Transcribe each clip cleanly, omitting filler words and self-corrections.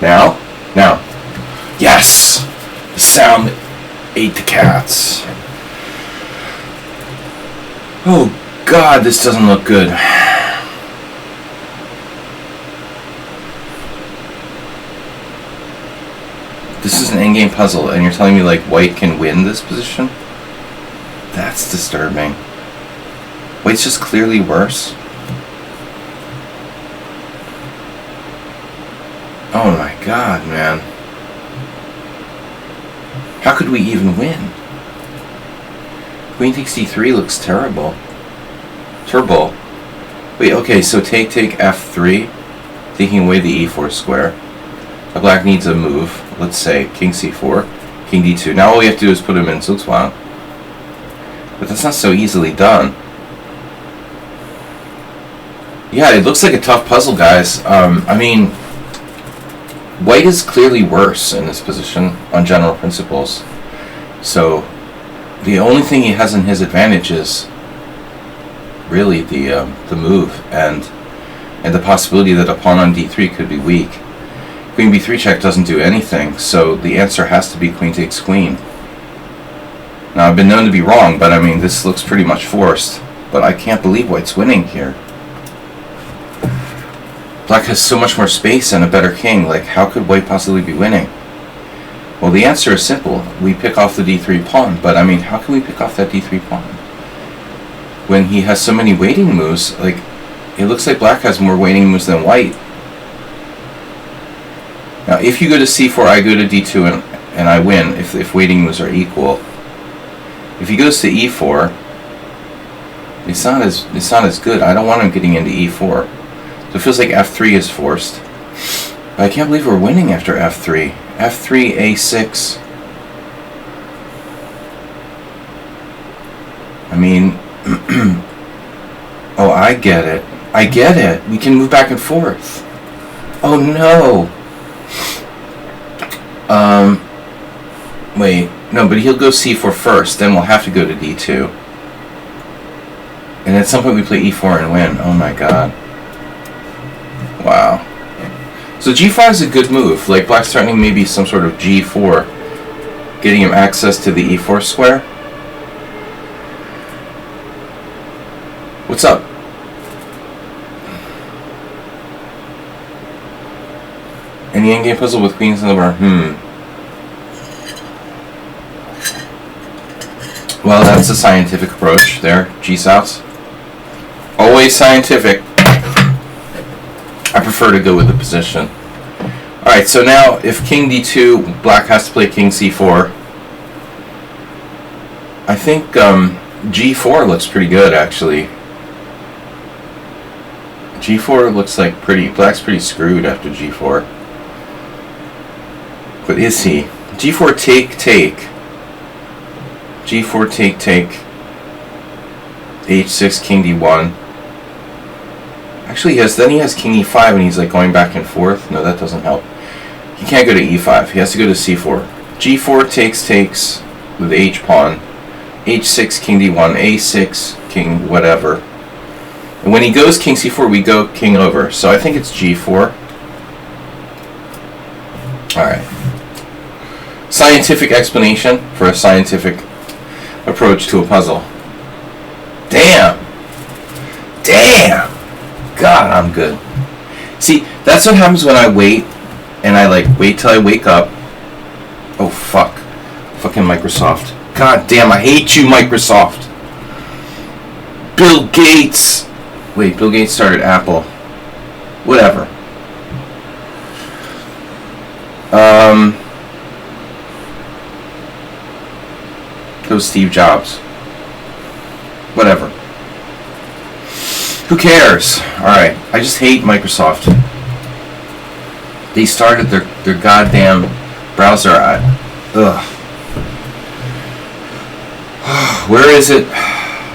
Now? Now. Yes! The sound ate the cats. Oh God, this doesn't look good. This is an endgame puzzle, and you're telling me like white can win this position? That's disturbing. White's just clearly worse. Oh my God, man. How could we even win? Queen takes d3 looks terrible. Turbo. Wait, okay, so take f3, taking away the e4 square. The black needs a move. Let's say king c4, king d2. Now all we have to do is put him in Zugzwang. But that's not so easily done. Yeah, it looks like a tough puzzle, guys. I mean, white is clearly worse in this position on general principles. So the only thing he has in his advantage is really the move and the possibility that a pawn on d3 could be weak. Queen b3 check doesn't do anything, so the answer has to be queen takes queen. Now I've been known to be wrong, but I mean this looks pretty much forced. But I can't believe white's winning here. Black has so much more space and a better king. Like, how could white possibly be winning? Well, the answer is simple. We pick off the d3 pawn, but I mean, how can we pick off that d3 pawn? When he has so many waiting moves, like, it looks like black has more waiting moves than white. Now, if you go to c4, I go to d2, and I win if waiting moves are equal. If he goes to e4, it's not as good. I don't want him getting into e4. So it feels like f3 is forced. But I can't believe we're winning after f3. f3, a6. I mean, oh, I get it. I get it. We can move back and forth. Oh no. Wait. No, but he'll go c4 first. Then we'll have to go to d2. And at some point we play e4 and win. Oh my God. Wow. So g5 is a good move. Like black's threatening maybe some sort of g4, getting him access to the e4 square. What's up? Any endgame puzzle with queens in the bar? Well, that's a scientific approach there, G-Souths. Always scientific. I prefer to go with the position. Alright, so now if king d2, black has to play king c4. I think g4 looks pretty good, actually. g4 looks like black's pretty screwed after g4. But is he? g4 take. g4 take. h6 king d1. Actually, yes. Then he has king e5, and he's like going back and forth. No, that doesn't help. He can't go to e5. He has to go to c4. g4 takes with h pawn. h6 king d1. a6 king whatever. And when he goes king c4, we go king over. So I think it's g4. All right. Scientific explanation for a scientific approach to a puzzle. Damn. God, I'm good. See, that's what happens when I wait, and I wait till I wake up. Oh, fuck. Fucking Microsoft. God damn, I hate you, Microsoft. Bill Gates. Wait, Bill Gates started Apple. Whatever. Goes Steve Jobs. Whatever. Who cares? Alright, I just hate Microsoft. They started their goddamn browser. Ugh. Where is it?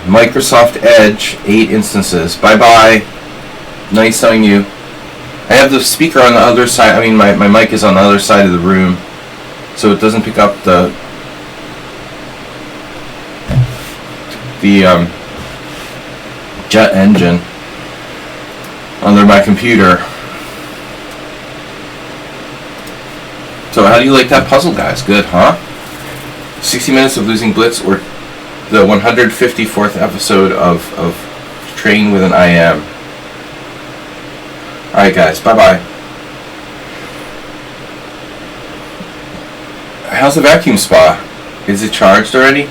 Microsoft Edge, 8 instances. Bye-bye. Nice knowing you. I have the speaker on the other side. I mean, my mic is on the other side of the room, so it doesn't pick up the jet engine under my computer. So how do you like that puzzle, guys? Good, huh? 60 minutes of losing Blitz, or the 154th episode of Train with an IM. Alright, guys. Bye-bye. How's the vacuum spa? Is it charged already?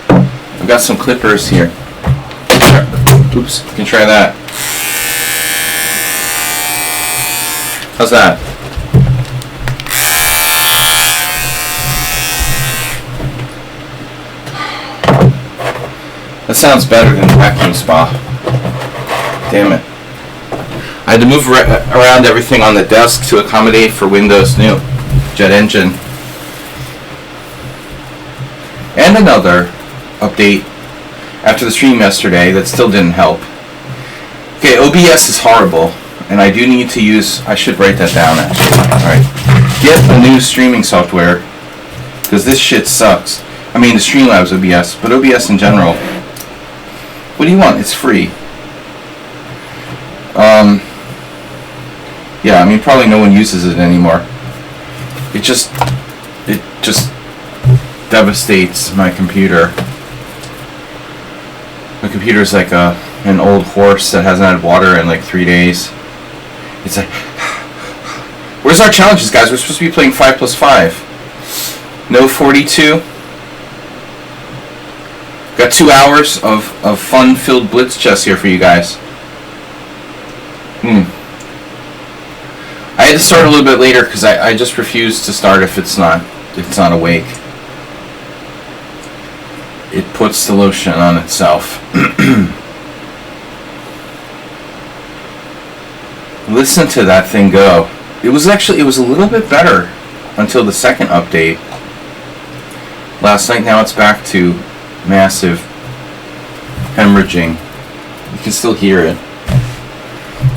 I've got some clippers here. Oops, you can try that. How's that? That sounds better than vacuum spa. Damn it. I had to move around everything on the desk to accommodate for Windows new Jet Engine. And another update after the stream yesterday that still didn't help. Okay, OBS is horrible, and I do need to use, I should write that down actually. Alright. Get a new streaming software, because this shit sucks. I mean the Streamlabs OBS, but OBS in general. What do you want? It's free. Yeah, I mean probably no one uses it anymore. It just devastates my computer. My computer's like an old horse that hasn't had water in like 3 days. It's like, where's our challenges, guys? We're supposed to be playing 5 plus 5. No 42. Got 2 hours of fun-filled blitz chess here for you guys. I had to start a little bit later because I just refuse to start if it's not awake. It puts the lotion on itself. Listen to that thing go. It was a little bit better until the second update last night. Now it's back to massive hemorrhaging. You can still hear it.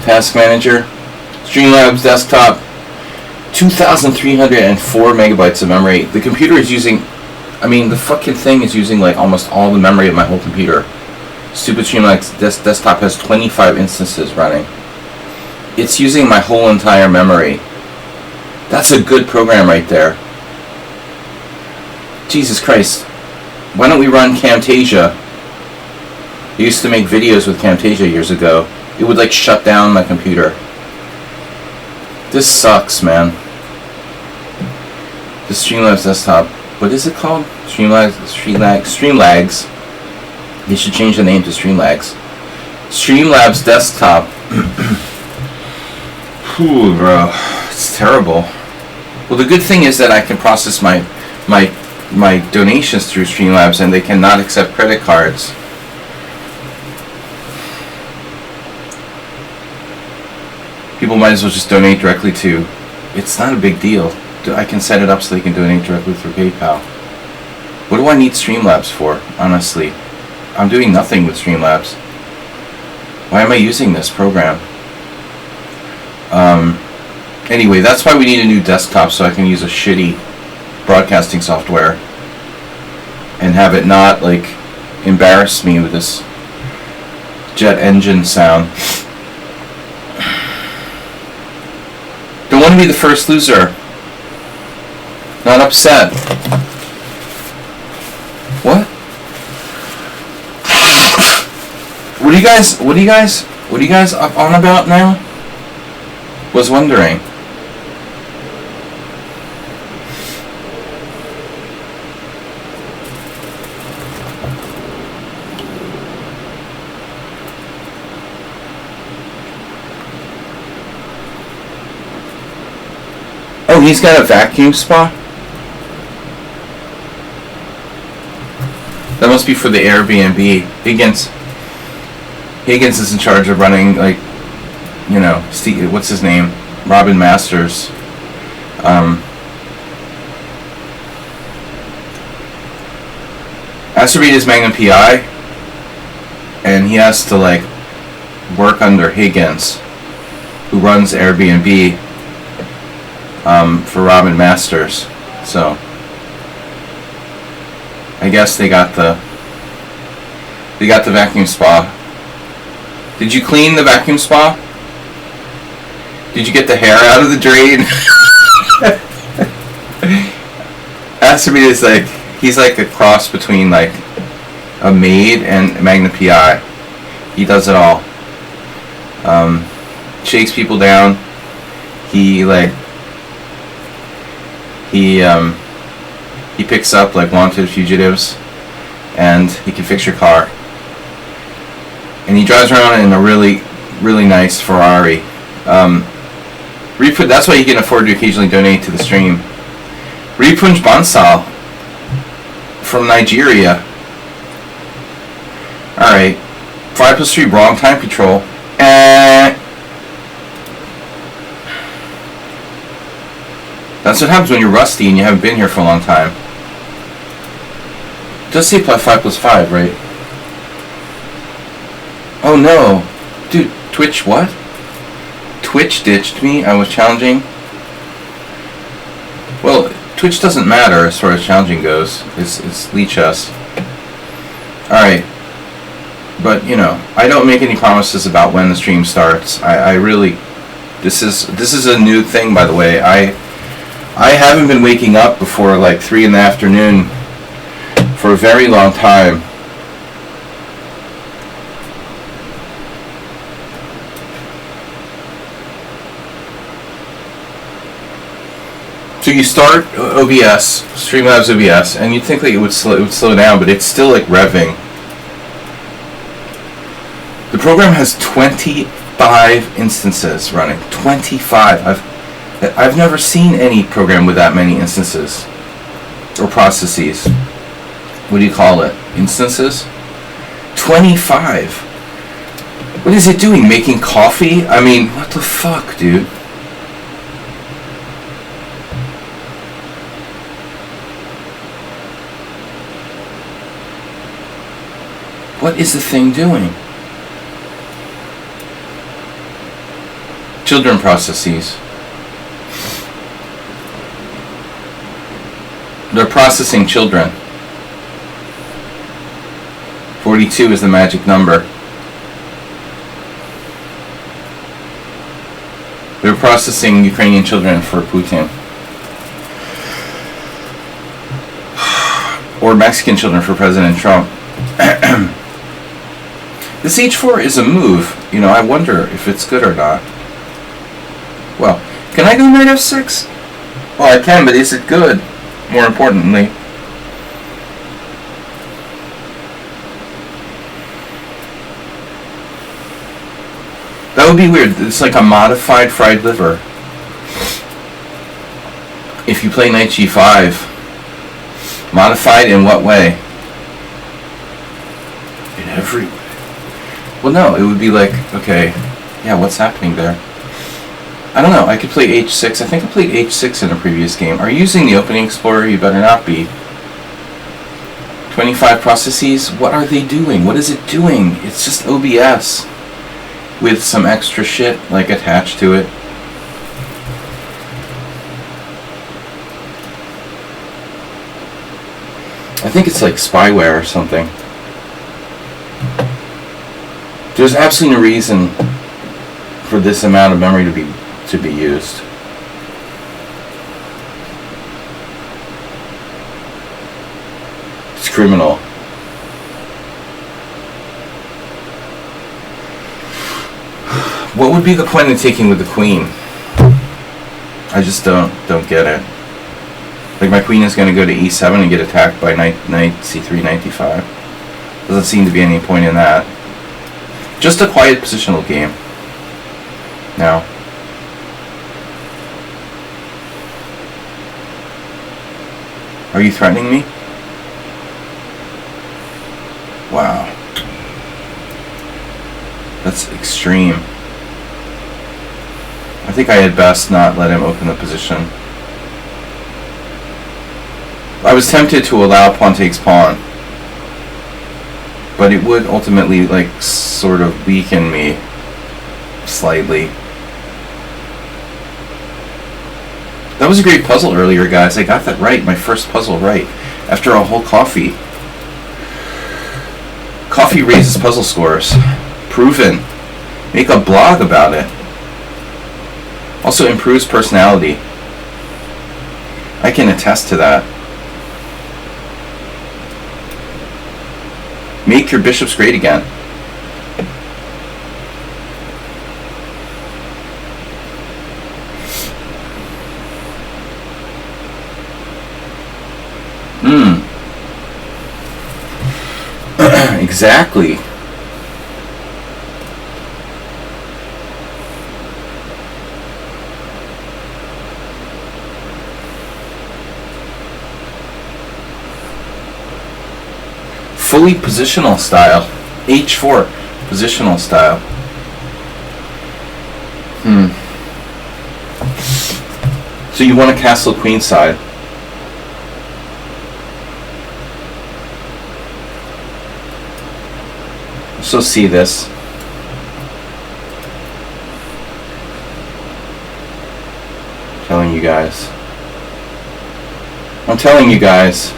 Task Manager, Streamlabs desktop, 2,304 megabytes of memory. The computer is using, I mean, the fucking thing is using like almost all the memory of my whole computer. Stupid Streamlabs desktop has 25 instances running. It's using my whole entire memory. That's a good program right there. Jesus Christ. Why don't we run Camtasia? I used to make videos with Camtasia years ago. It would like shut down my computer. This sucks, man. The Streamlabs desktop. What is it called? Streamlags. They should change the name to Streamlags. Streamlabs desktop. Ooh, bro. It's terrible. Well, the good thing is that I can process my donations through Streamlabs, and they cannot accept credit cards. People might as well just donate directly to. It's not a big deal. I can set it up so they can donate directly through PayPal. What do I need Streamlabs for, honestly? I'm doing nothing with Streamlabs. Why am I using this program? Anyway, that's why we need a new desktop, so I can use a shitty broadcasting software and have it not like embarrass me with this jet engine sound. Don't want to be the first loser. Not upset. What? What are you guys up on about now? Was wondering. Oh, he's got a vacuum spa? That must be for the Airbnb. Higgins is in charge of running, like, you know, Steve, what's his name? Robin Masters. Acerbeat is Magnum PI, and he has to, like, work under Higgins, who runs Airbnb, for Robin Masters. So I guess they got the vacuum spa. Did you clean the vacuum spa? Did you get the hair out of the drain? As for me, it's like he's like a cross between like a maid and Magna PI. He does it all. Shakes people down. He picks up like wanted fugitives, and he can fix your car. And he drives around in a really, really nice Ferrari. That's why you can afford to occasionally donate to the stream. Ripunj Bansal from Nigeria. Alright. 5+3 wrong time control. That's what happens when you're rusty and you haven't been here for a long time. Just say 5+5, right? Oh no. Dude, Twitch what? Twitch ditched me. I was challenging. Well, Twitch doesn't matter as far as challenging goes. It's lichess. Alright. But, you know, I don't make any promises about when the stream starts. I really... This is a new thing, by the way. I haven't been waking up before like 3 in the afternoon for a very long time. So you start OBS, Streamlabs OBS, and you'd think like it would slow down, but it's still like revving. The program has 25 instances running. 25. I've never seen any program with that many instances or processes. What do you call it? Instances? 25. What is it doing? Making coffee? I mean, what the fuck, dude? What is the thing doing? Children processes. They're processing children. 42 is the magic number. They're processing Ukrainian children for Putin. Or Mexican children for President Trump. This H4 is a move. You know, I wonder if it's good or not. Well, can I go knight f6? Well, I can, but is it good? More importantly. That would be weird. It's like a modified fried liver. If you play knight g5. Modified in what way? In every way. Well, no, it would be like, okay, yeah, what's happening there? I don't know, I could play h6. I think I played h6 in a previous game. Are you using the opening explorer? You better not be. 25 processes? What are they doing? What is it doing? It's just OBS with some extra shit, like, attached to it. I think it's like spyware or something. There's absolutely no reason for this amount of memory to be used. It's criminal. What would be the point of taking with the queen? I just don't get it. Like, my queen is going to go to e7 and get attacked by knight c3, knight d5. Doesn't seem to be any point in that. Just a quiet positional game. Now. Are you threatening me? Wow. That's extreme. I think I had best not let him open the position. I was tempted to allow pawn takes pawn, but it would ultimately, like, sort of weaken me slightly. That was a great puzzle earlier, guys. I got that right, my first puzzle right, after a whole coffee. Coffee raises puzzle scores. Proven. Make a blog about it. Also improves personality. I can attest to that. Make your bishops great again. Exactly. Fully positional style. H4 positional style. So you want to castle queenside. So see this. I'm telling you guys. I'm telling you guys.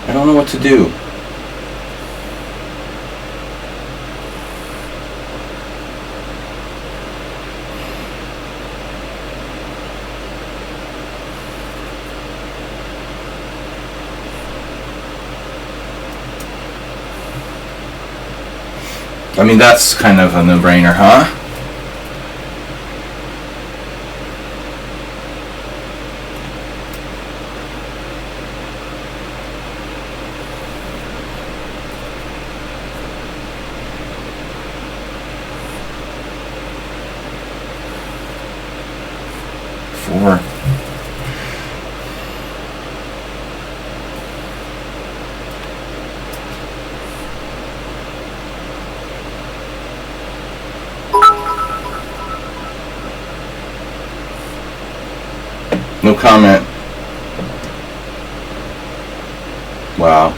I don't know what to do. I mean, that's kind of a no-brainer, huh? Four. No comment. Wow.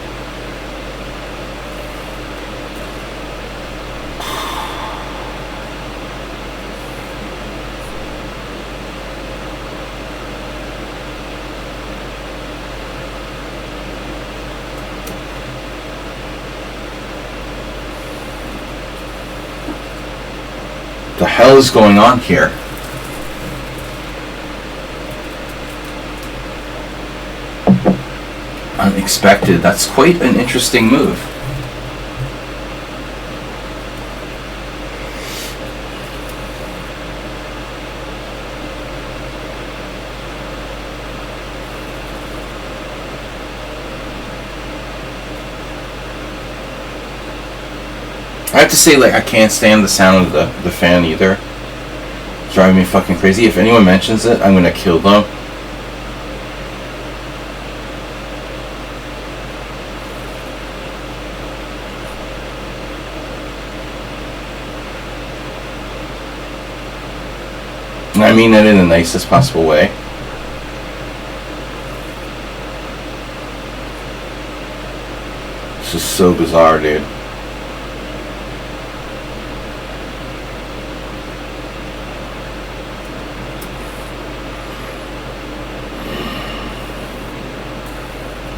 The hell is going on here? Unexpected. That's quite an interesting move. I have to say, like, I can't stand the sound of the fan either. It's driving me fucking crazy. If anyone mentions it, I'm gonna kill them. And I mean that in the nicest possible way. This is so bizarre, dude.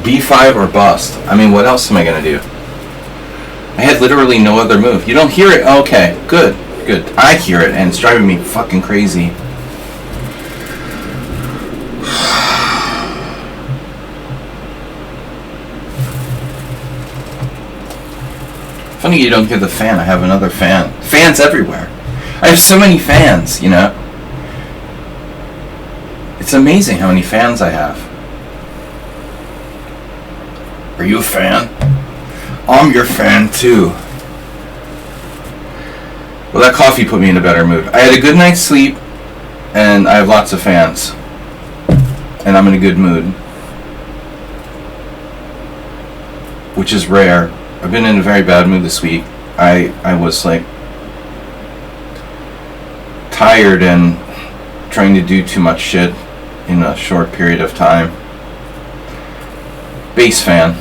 B5 or bust. I mean, what else am I gonna do? I had literally no other move. You don't hear it? Okay, good, good. I hear it, and it's driving me fucking crazy. Funny you don't hear the fan. I have another fan. Fans everywhere. I have so many fans, you know? It's amazing how many fans I have. Are you a fan? I'm your fan too. Well, that coffee put me in a better mood. I had a good night's sleep, and I have lots of fans. And I'm in a good mood. Which is rare. I've been in a very bad mood this week. I was like tired and trying to do too much shit in a short period of time. Bass fan.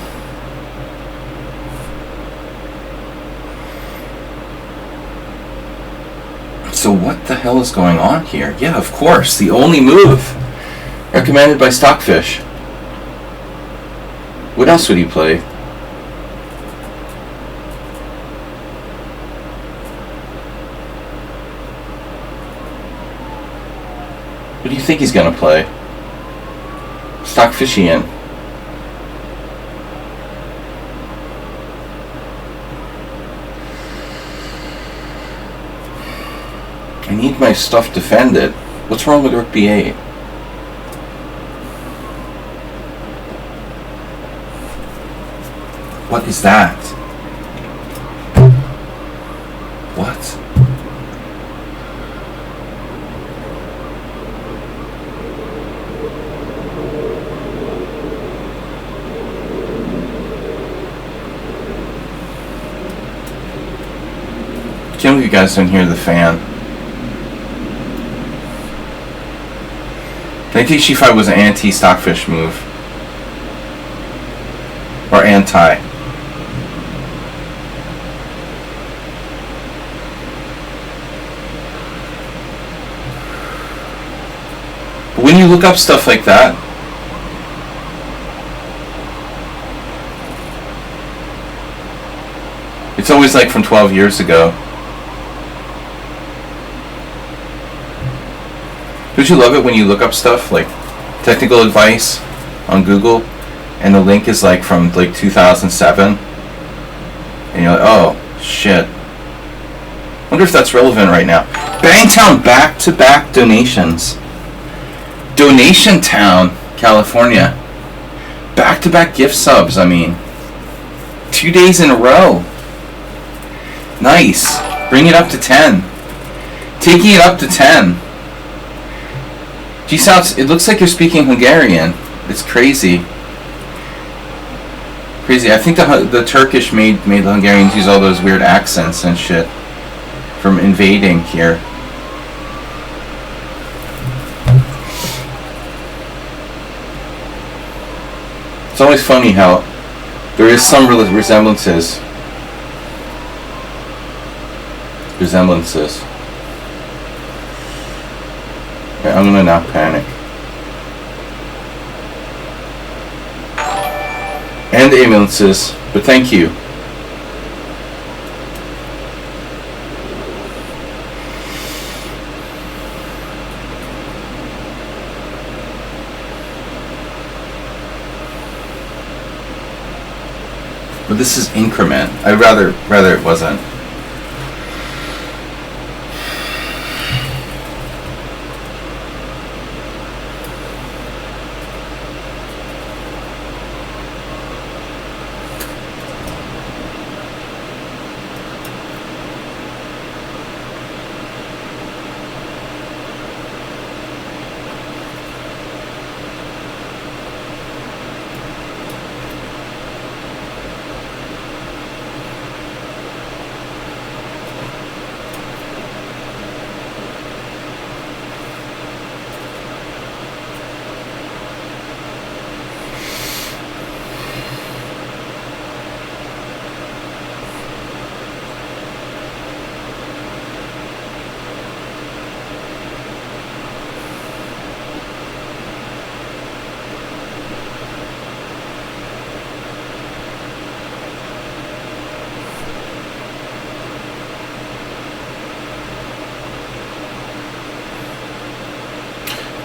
So what the hell is going on here? Yeah, of course, the only move recommended by Stockfish. What else would he play? What do you think he's gonna play? Stockfishian. I need my stuff defended. What's wrong with Rook B8? What is that? What? Some of you guys don't hear the fan. Knight h5 was an anti-stockfish move. Or anti. But when you look up stuff like that, it's always like from 12 years ago. Don't you love it when you look up stuff like technical advice on Google and the link is like from like 2007 and you're like, oh shit. Wonder if that's relevant right now. Bangtown back-to-back donations. Donation Town, California. Back-to-back gift subs, I mean. 2 days in a row. Nice. Bring it up to 10. Taking it up to 10. G-Sounds, it looks like you're speaking Hungarian. It's crazy. Crazy. I think the Turkish made the Hungarians use all those weird accents and shit from invading here. It's always funny how there is some resemblances. Okay, I'm gonna not panic. And ambulances, but thank you. But this is increment. I'd rather it wasn't.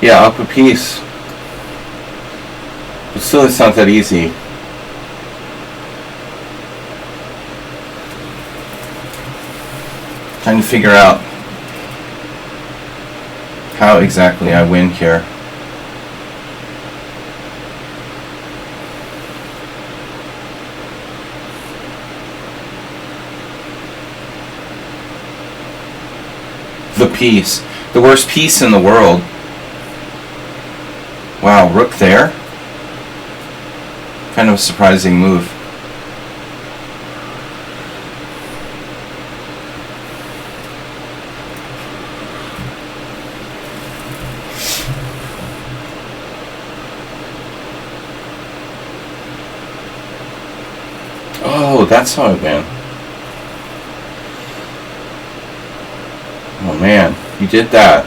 Yeah, up a piece. But still, it's not that easy. Trying to figure out how exactly I win here. The piece. The worst piece in the world. Wow, rook there? Kind of a surprising move. Oh, that's how it went. Oh man, you did that.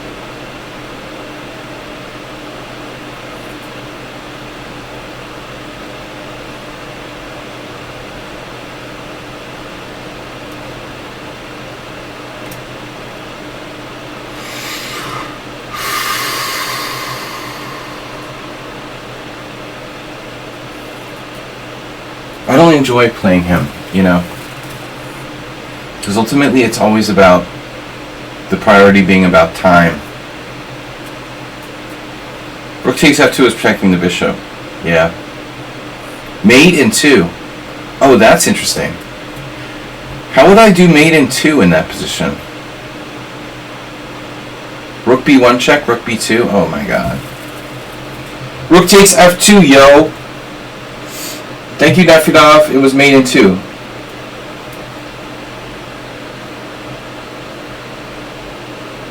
don't enjoy playing him, you know. Because ultimately it's always about the priority being about time. Rook takes f2 is protecting the bishop. Yeah. Mate in 2. Oh, that's interesting. How would I do mate in 2 in that position? Rook b1 check, rook b2. Oh my god. Rook takes f2, yo. Thank you, Daffydov. It was mate in 2.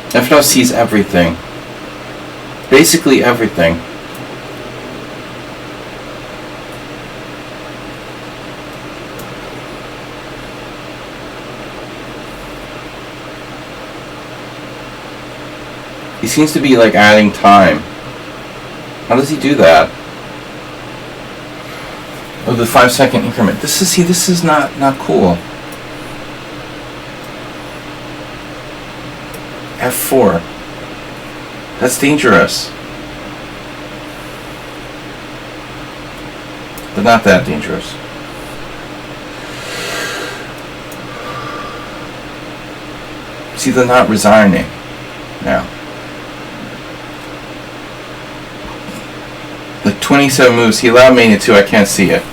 Daffydov sees everything. Basically everything. He seems to be like adding time. How does he do that? Oh, the 5-second increment. This is not cool. F4. That's dangerous. But not that dangerous. See, they're not resigning now. The 27 moves. He allowed mate in 2. I can't see it.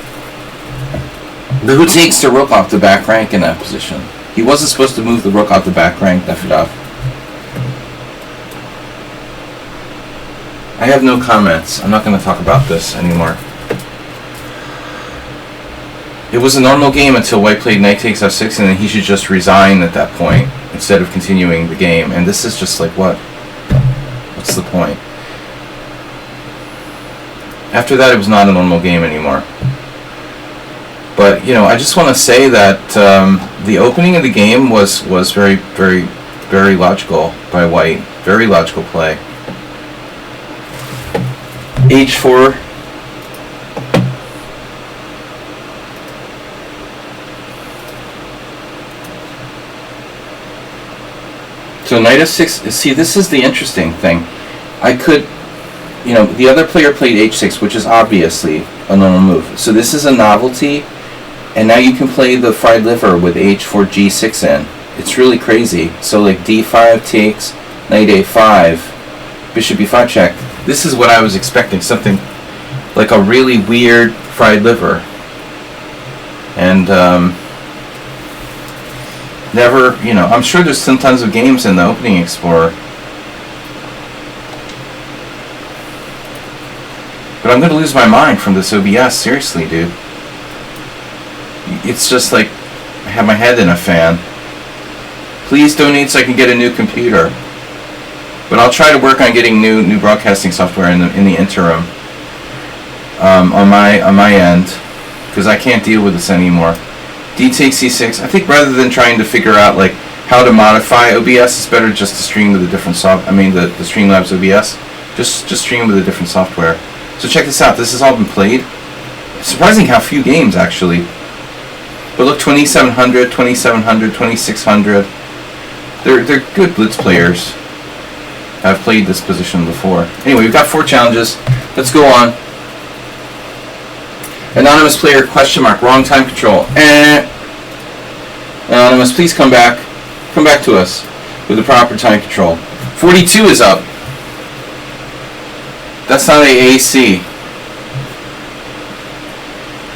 The who takes the rook off the back rank in that position? He wasn't supposed to move the rook off the back rank, Daffydov. I have no comments. I'm not going to talk about this anymore. It was a normal game until white played knight takes f6, and then he should just resign at that point instead of continuing the game. And this is just like, what? What's the point? After that, it was not a normal game anymore. But, you know, I just want to say that the opening of the game was very, very, very logical by white. Very logical play. H4. So knight f6, see, this is the interesting thing. I could, you know, the other player played h6, which is obviously a normal move. So this is a novelty, and now you can play the fried liver with h4, g6 in. It's really crazy. So like d5 takes, knight a5, bishop b5 check. This is what I was expecting, something like a really weird fried liver. And never, you know, I'm sure there's some tons of games in the opening Explorer. But I'm going to lose my mind from this OBS, seriously, dude. It's just like I have my head in a fan. Please donate so I can get a new computer. But I'll try to work on getting new broadcasting software in the interim on my end, because I can't deal with this anymore. D takes c6. I think rather than trying to figure out like how to modify OBS, it's better just to stream with a different the Streamlabs OBS. Just stream with a different software. So check this out. This has all been played. Surprising how few games actually. But look, 2700, 2700, 2600. They're good blitz players. I've played this position before. Anyway, we've got 4 challenges. Let's go on. Anonymous player, question mark, wrong time control. Anonymous, please come back. Come back to us with the proper time control. 42 is up. That's not AAC.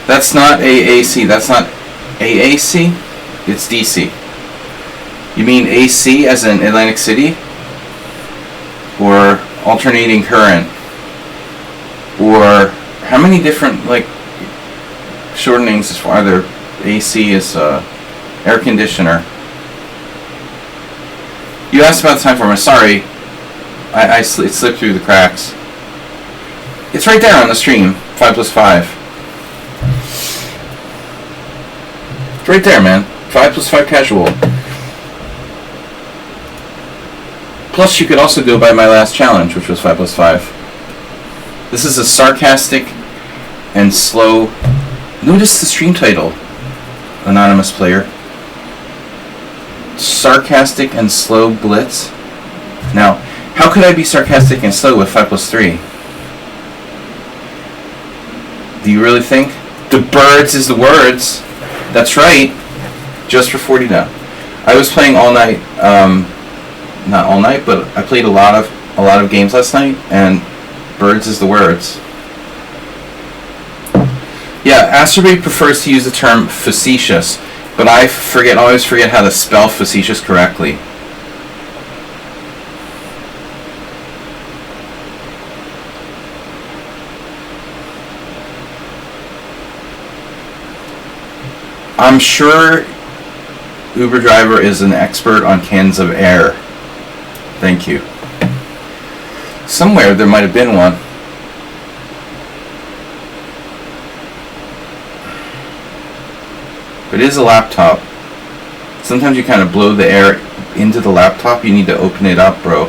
That's not AAC. That's not AAC. It's DC. You mean AC as in Atlantic City? Or alternating current? Or how many different like shortenings as far as AC is air conditioner? You asked about the time format. Sorry, it slipped through the cracks. It's right there on the stream. 5 plus 5. It's right there, man. 5 plus 5 casual. Plus, you could also go by my last challenge, which was 5 plus 5. This is a sarcastic and slow. Notice the stream title, anonymous player. Sarcastic and slow blitz. Now, how could I be sarcastic and slow with 5 plus 3? Do you really think? The birds is the words. That's right. Just for 40 now. I was playing all night. Not all night, but I played a lot of games last night, and birds is the words. Yeah, Asterbate prefers to use the term facetious, but I always forget how to spell facetious correctly. I'm sure Uber driver is an expert on cans of air. Thank you. Somewhere there might have been one. But it is a laptop. Sometimes you kind of blow the air into the laptop. You need to open it up, bro.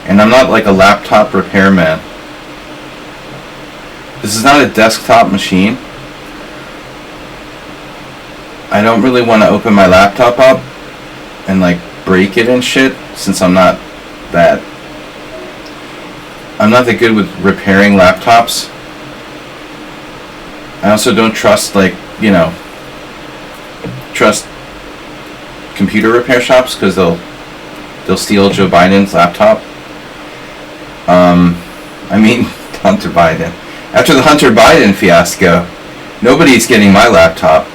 And I'm not like a laptop repairman. This is not a desktop machine. I don't really want to open my laptop up and like break it and shit, since I'm not that good with repairing laptops. I also don't trust, like, you know, trust computer repair shops, because they'll steal Joe Biden's laptop. I mean Hunter Biden. After the Hunter Biden fiasco, nobody's getting my laptop.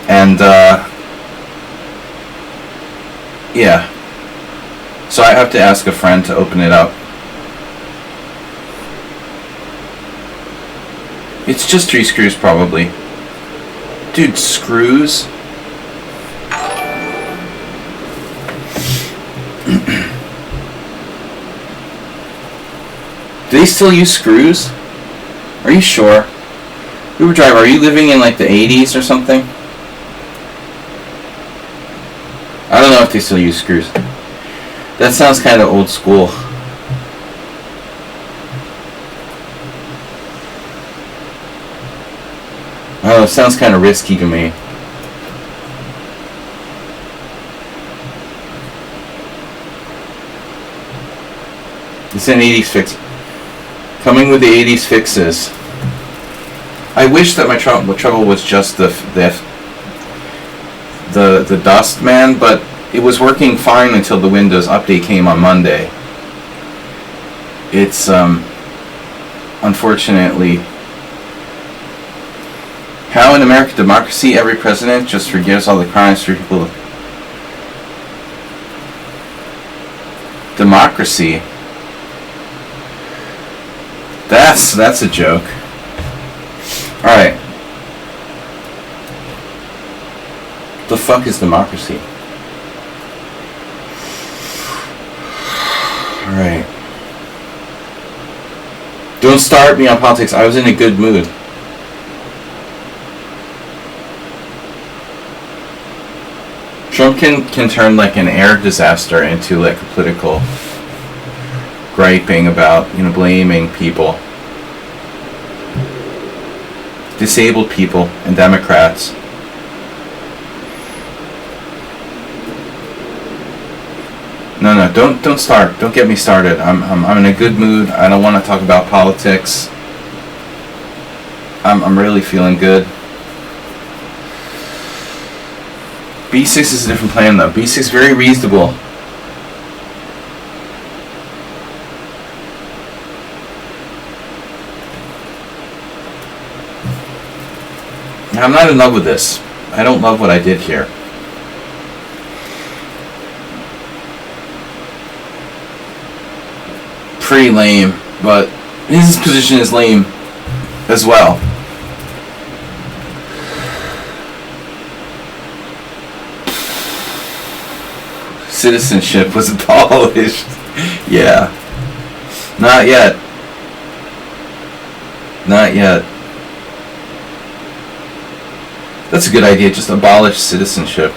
And, yeah. So I have to ask a friend to open it up. It's just 3 screws, probably. Dude, screws? Do they still use screws? Are you sure? Uber driver, are you living in like the 80s or something? I don't know if they still use screws. That sounds kind of old school. Oh, it sounds kind of risky to me. It's an 80s fix. Coming with the 80s fixes. I wish that my trouble was just the dust, man, but it was working fine until the Windows update came on Monday. It's unfortunately, how in American democracy every president just forgives all the crimes for people. Democracy? That's a joke. Alright. The fuck is democracy? Alright. Don't start me on politics. I was in a good mood. Trump can turn like an air disaster into like a political griping about, you know, blaming people. Disabled people and Democrats. No, don't start. Don't get me started. I'm in a good mood. I don't want to talk about politics. I'm really feeling good. B6 is a different plan though. B6 is very reasonable. I'm not in love with this. I don't love what I did here. Pretty lame, but his position is lame as well. Citizenship was abolished. Yeah. Not yet. Not yet. That's a good idea, just abolish citizenship.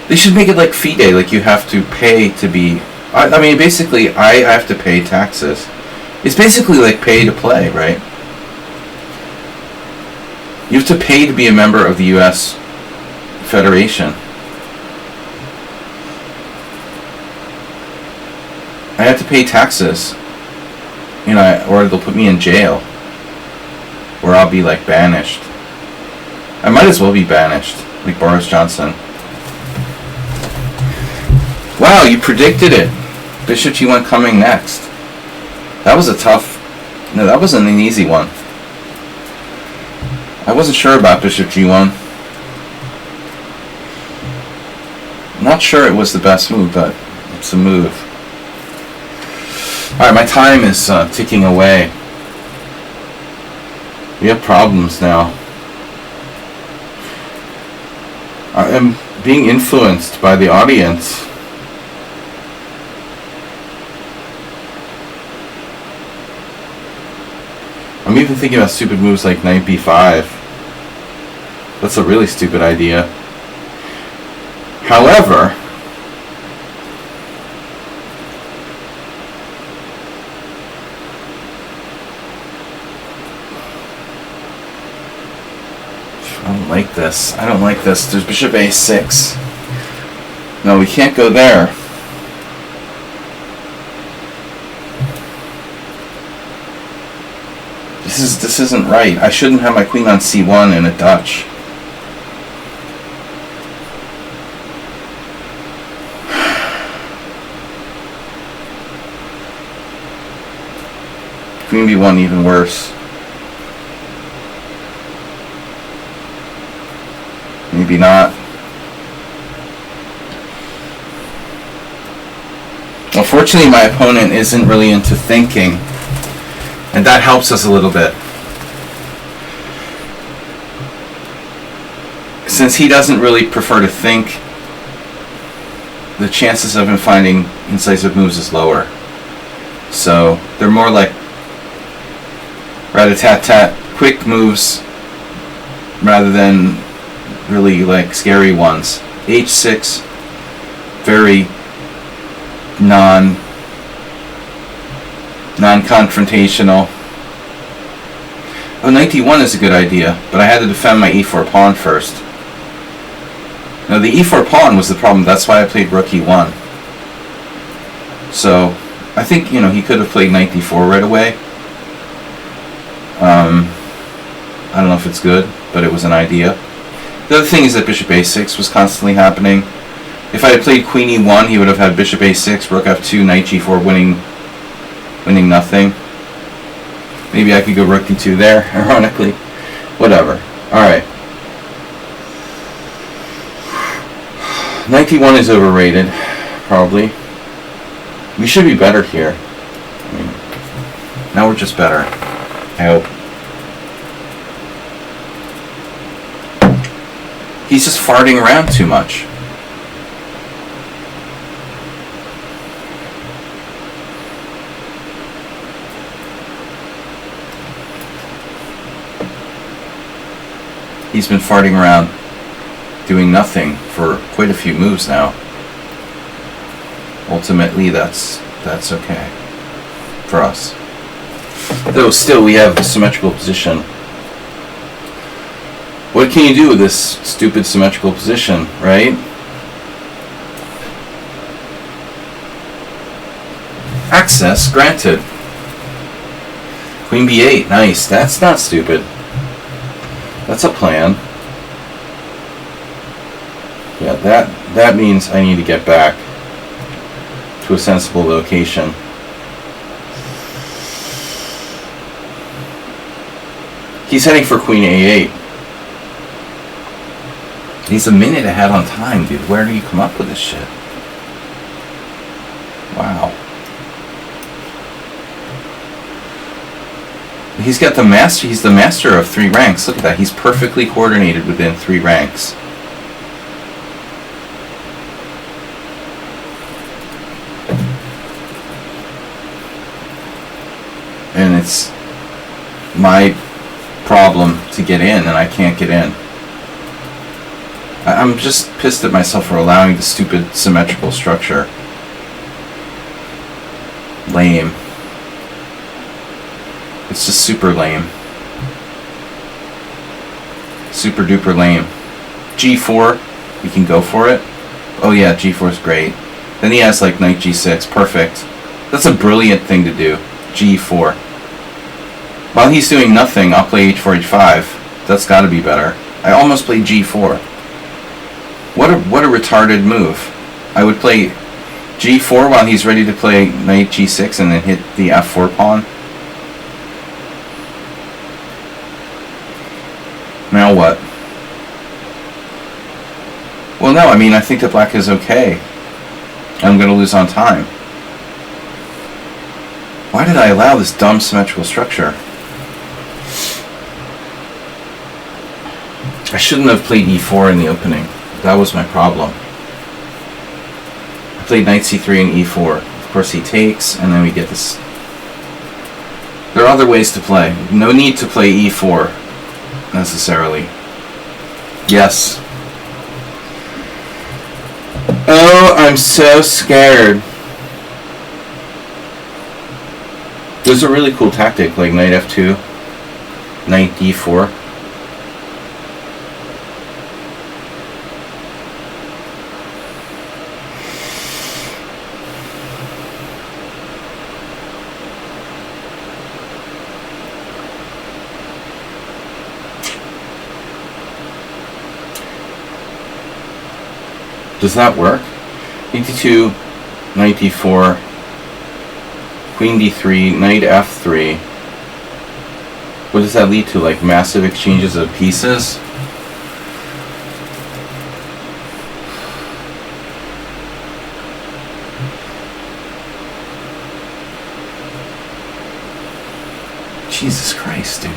They should make it like FIDE, like you have to pay to be... I mean, basically, I have to pay taxes. It's basically like pay to play, right? You have to pay to be a member of the U.S. Federation. I have to pay taxes. You know, or they'll put me in jail. or I'll be like banished. I might as well be banished, like Boris Johnson. Wow, you predicted it. Bishop G1 coming next. That was a tough... No, that wasn't an easy one. I wasn't sure about Bishop G1. Not sure it was the best move, but it's a move. Alright, my time is ticking away. We have problems now. I am being influenced by the audience. I'm even thinking about stupid moves like knight b5. That's a really stupid idea. However, I don't like this. I don't like this. There's bishop a6. No, we can't go there. This isn't right. I shouldn't have my queen on c1 in a Dutch. Queen b1 even worse. Maybe not. Unfortunately, my opponent isn't really into thinking, and that helps us a little bit. Since he doesn't really prefer to think, the chances of him finding incisive moves is lower. So they're more like rat-a-tat-tat, quick moves, rather than really like scary ones. h6, very non-confrontational. Oh, knight d1 is a good idea, but I had to defend my e4 pawn first. Now the e4 pawn was the problem, that's why I played rook e1. So, I think, you know, he could have played knight d4 right away. I don't know if it's good, but it was an idea. The other thing is that bishop a6 was constantly happening. If I had played queen e1, he would have had bishop a6, rook f2, knight g4, winning nothing. Maybe I could go rook d2 there, ironically. Whatever. Alright. Knight d1 is overrated, probably. We should be better here. I mean, now we're just better. I hope. He's just farting around too much. He's been farting around doing nothing for quite a few moves now. Ultimately, that's okay for us. Though still we have a symmetrical position. What can you do with this stupid symmetrical position, right? Access granted. Queen b8, nice. That's not stupid. That's a plan. Yeah, that means I need to get back to a sensible location. He's heading for queen a8. He's a minute ahead on time, dude. Where do you come up with this shit? Wow. He's got the master. He's the master of 3 ranks. Look at that. He's perfectly coordinated within 3 ranks. And it's my problem to get in, and I can't get in. I'm just pissed at myself for allowing the stupid symmetrical structure. Lame. It's just super lame. Super duper lame. G4, we can go for it. Oh yeah, G4 is great. Then he has like knight G6, perfect. That's a brilliant thing to do. G4. While he's doing nothing, I'll play h4, h5. That's got to be better. I almost played g4. What a retarded move. I would play g4 while he's ready to play knight g6 and then hit the f4 pawn. Now what? Well, no, I mean, I think that black is okay. I'm going to lose on time. Why did I allow this dumb symmetrical structure? I shouldn't have played e4 in the opening. That was my problem. I played knight c3 and e4. Of course he takes, and then we get this. There are other ways to play. No need to play e4, necessarily. Yes. Oh, I'm so scared. There's a really cool tactic, like knight f2, knight d4. Does that work? d2, knight d4, queen d3, knight f3. What does that lead to? Like massive exchanges of pieces? Jesus Christ, dude.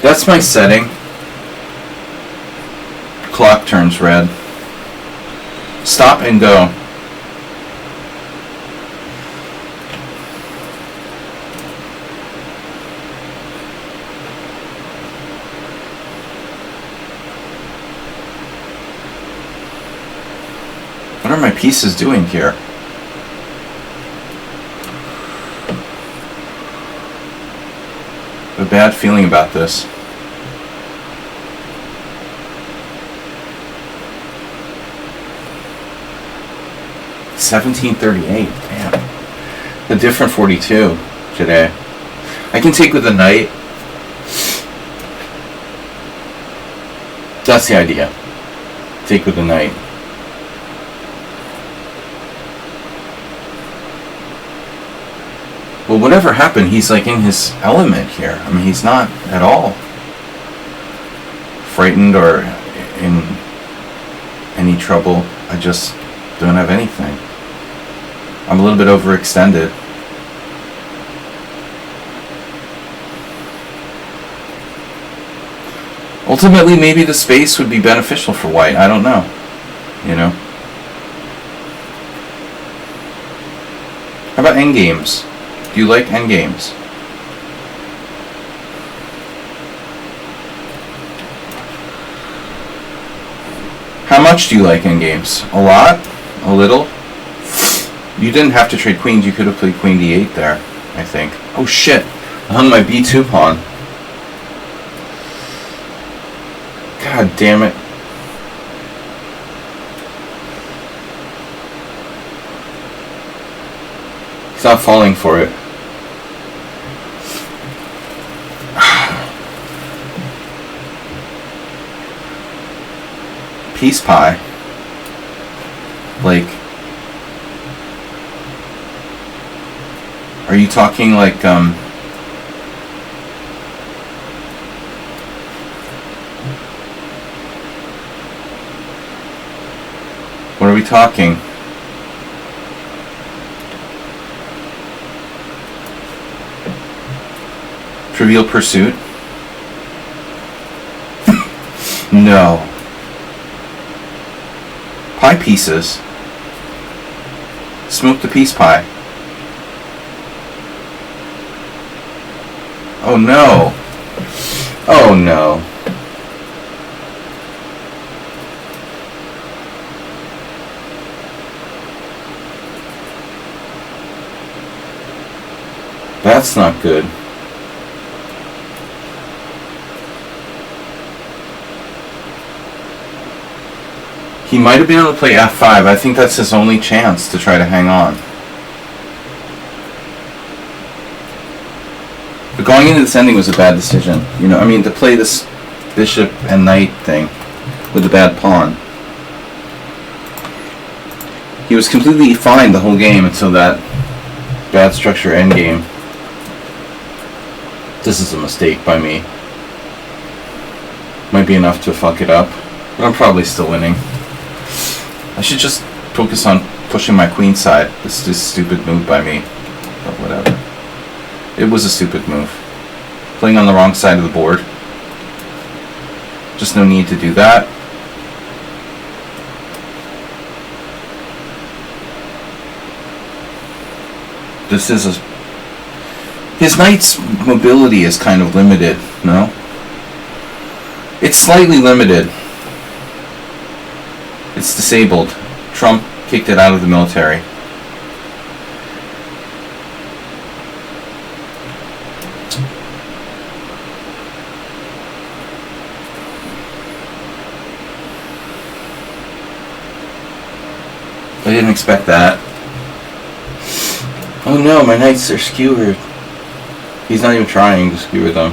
That's my setting. Clock turns red. Stop and go. What are my pieces doing here? I have a bad feeling about this. $17.38. Damn. A different 42 today. I can take with the knight. That's the idea. Take with the knight. Well, whatever happened, he's like in his element here. I mean, he's not at all frightened or in any trouble. I just don't have anything. I'm a little bit overextended. Ultimately, maybe the space would be beneficial for white. I don't know. You know? How about endgames? Do you like endgames? How much do you like endgames? A lot? A little? You didn't have to trade queens. You could have played queen d8 there, I think. Oh shit! I hung my b2 pawn. God damn it. He's not falling for it. Peace pie. Like, are you talking like, what are we talking? Trivial Pursuit? No. Pie pieces. Smoke the peace pie. Oh no. Oh no. That's not good. He might have been able to play f5. I think that's his only chance to try to hang on. But going into this ending was a bad decision. You know, I mean, to play this bishop and knight thing with a bad pawn. He was completely fine the whole game until that bad structure endgame. This is a mistake by me. Might be enough to fuck it up, but I'm probably still winning. I should just focus on pushing my queen side. This is a stupid move by me, but whatever. It was a stupid move. Playing on the wrong side of the board. Just no need to do that. This is a... His knight's mobility is kind of limited, no? It's slightly limited. It's disabled. Trump kicked it out of the military. I didn't expect that. Oh no, my knights are skewered. He's not even trying to skewer them.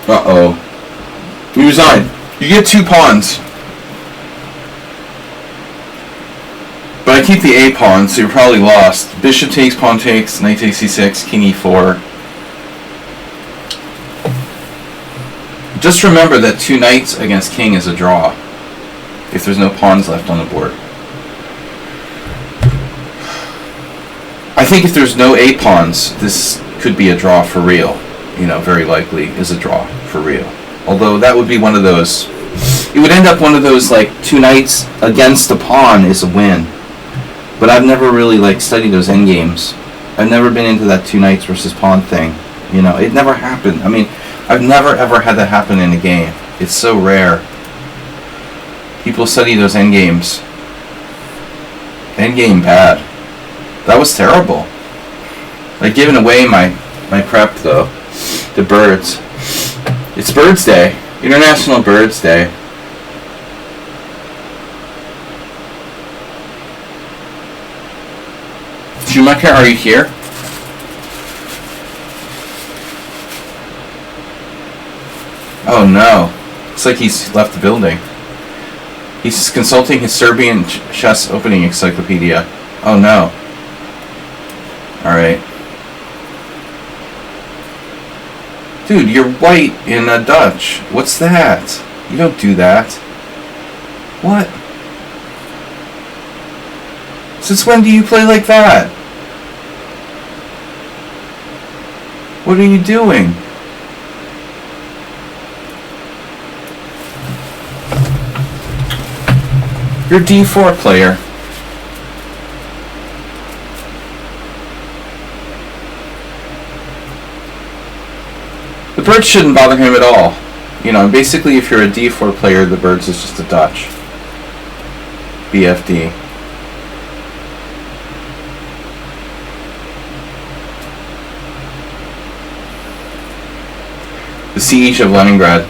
Uh-oh. You resign. You get 2 pawns. But I keep the A pawn, so you're probably lost. Bishop takes, pawn takes, knight takes c6, king e4. Just remember that 2 knights against king is a draw. If there's no pawns left on the board. I think if there's no A pawns, this could be a draw for real. You know, very likely is a draw for real. Although that would be one of those... It would end up one of those, like, 2 knights against a pawn is a win. But I've never really, like, studied those endgames. I've never been into that 2 knights versus pawn thing. You know, it never happened. I mean, I've never ever had that happen in a game. It's so rare. People study those endgames. Endgame bad. That was terrible. Like, giving away my prep, though. The birds. It's Birds Day. International Birds Day. Schumacher, are you here? Oh no. Looks like he's left the building. He's consulting his Serbian chess opening encyclopedia. Oh no. Alright. Dude, you're white in a Dutch. What's that? You don't do that. What? Since when do you play like that? What are you doing? You're a D4 player. The birds shouldn't bother him at all. You know, basically if you're a D4 player, the birds is just a Dutch. BFD. The Siege of Leningrad.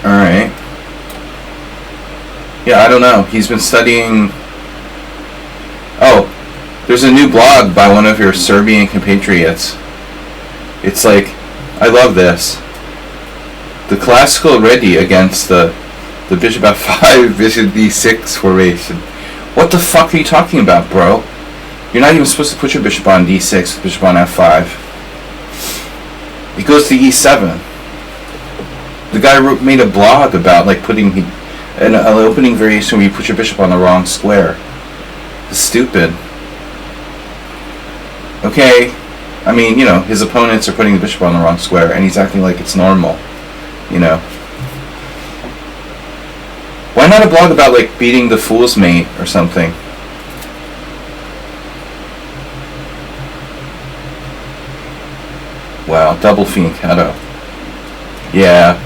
Alright. Yeah, I don't know. He's been studying... Oh, there's a new blog by one of your Serbian compatriots. It's like, I love this. The classical ready against the bishop f5, bishop d6 formation. What the fuck are you talking about, bro? You're not even supposed to put your bishop on d6, bishop on f5. It goes to e7. The guy made a blog about like putting an opening variation where you put your bishop on the wrong square. It's stupid. Okay, I mean, you know, his opponents are putting the bishop on the wrong square, and he's acting like it's normal. You know. Why not a blog about like beating the fool's mate or something? Wow, double fianchetto. Yeah.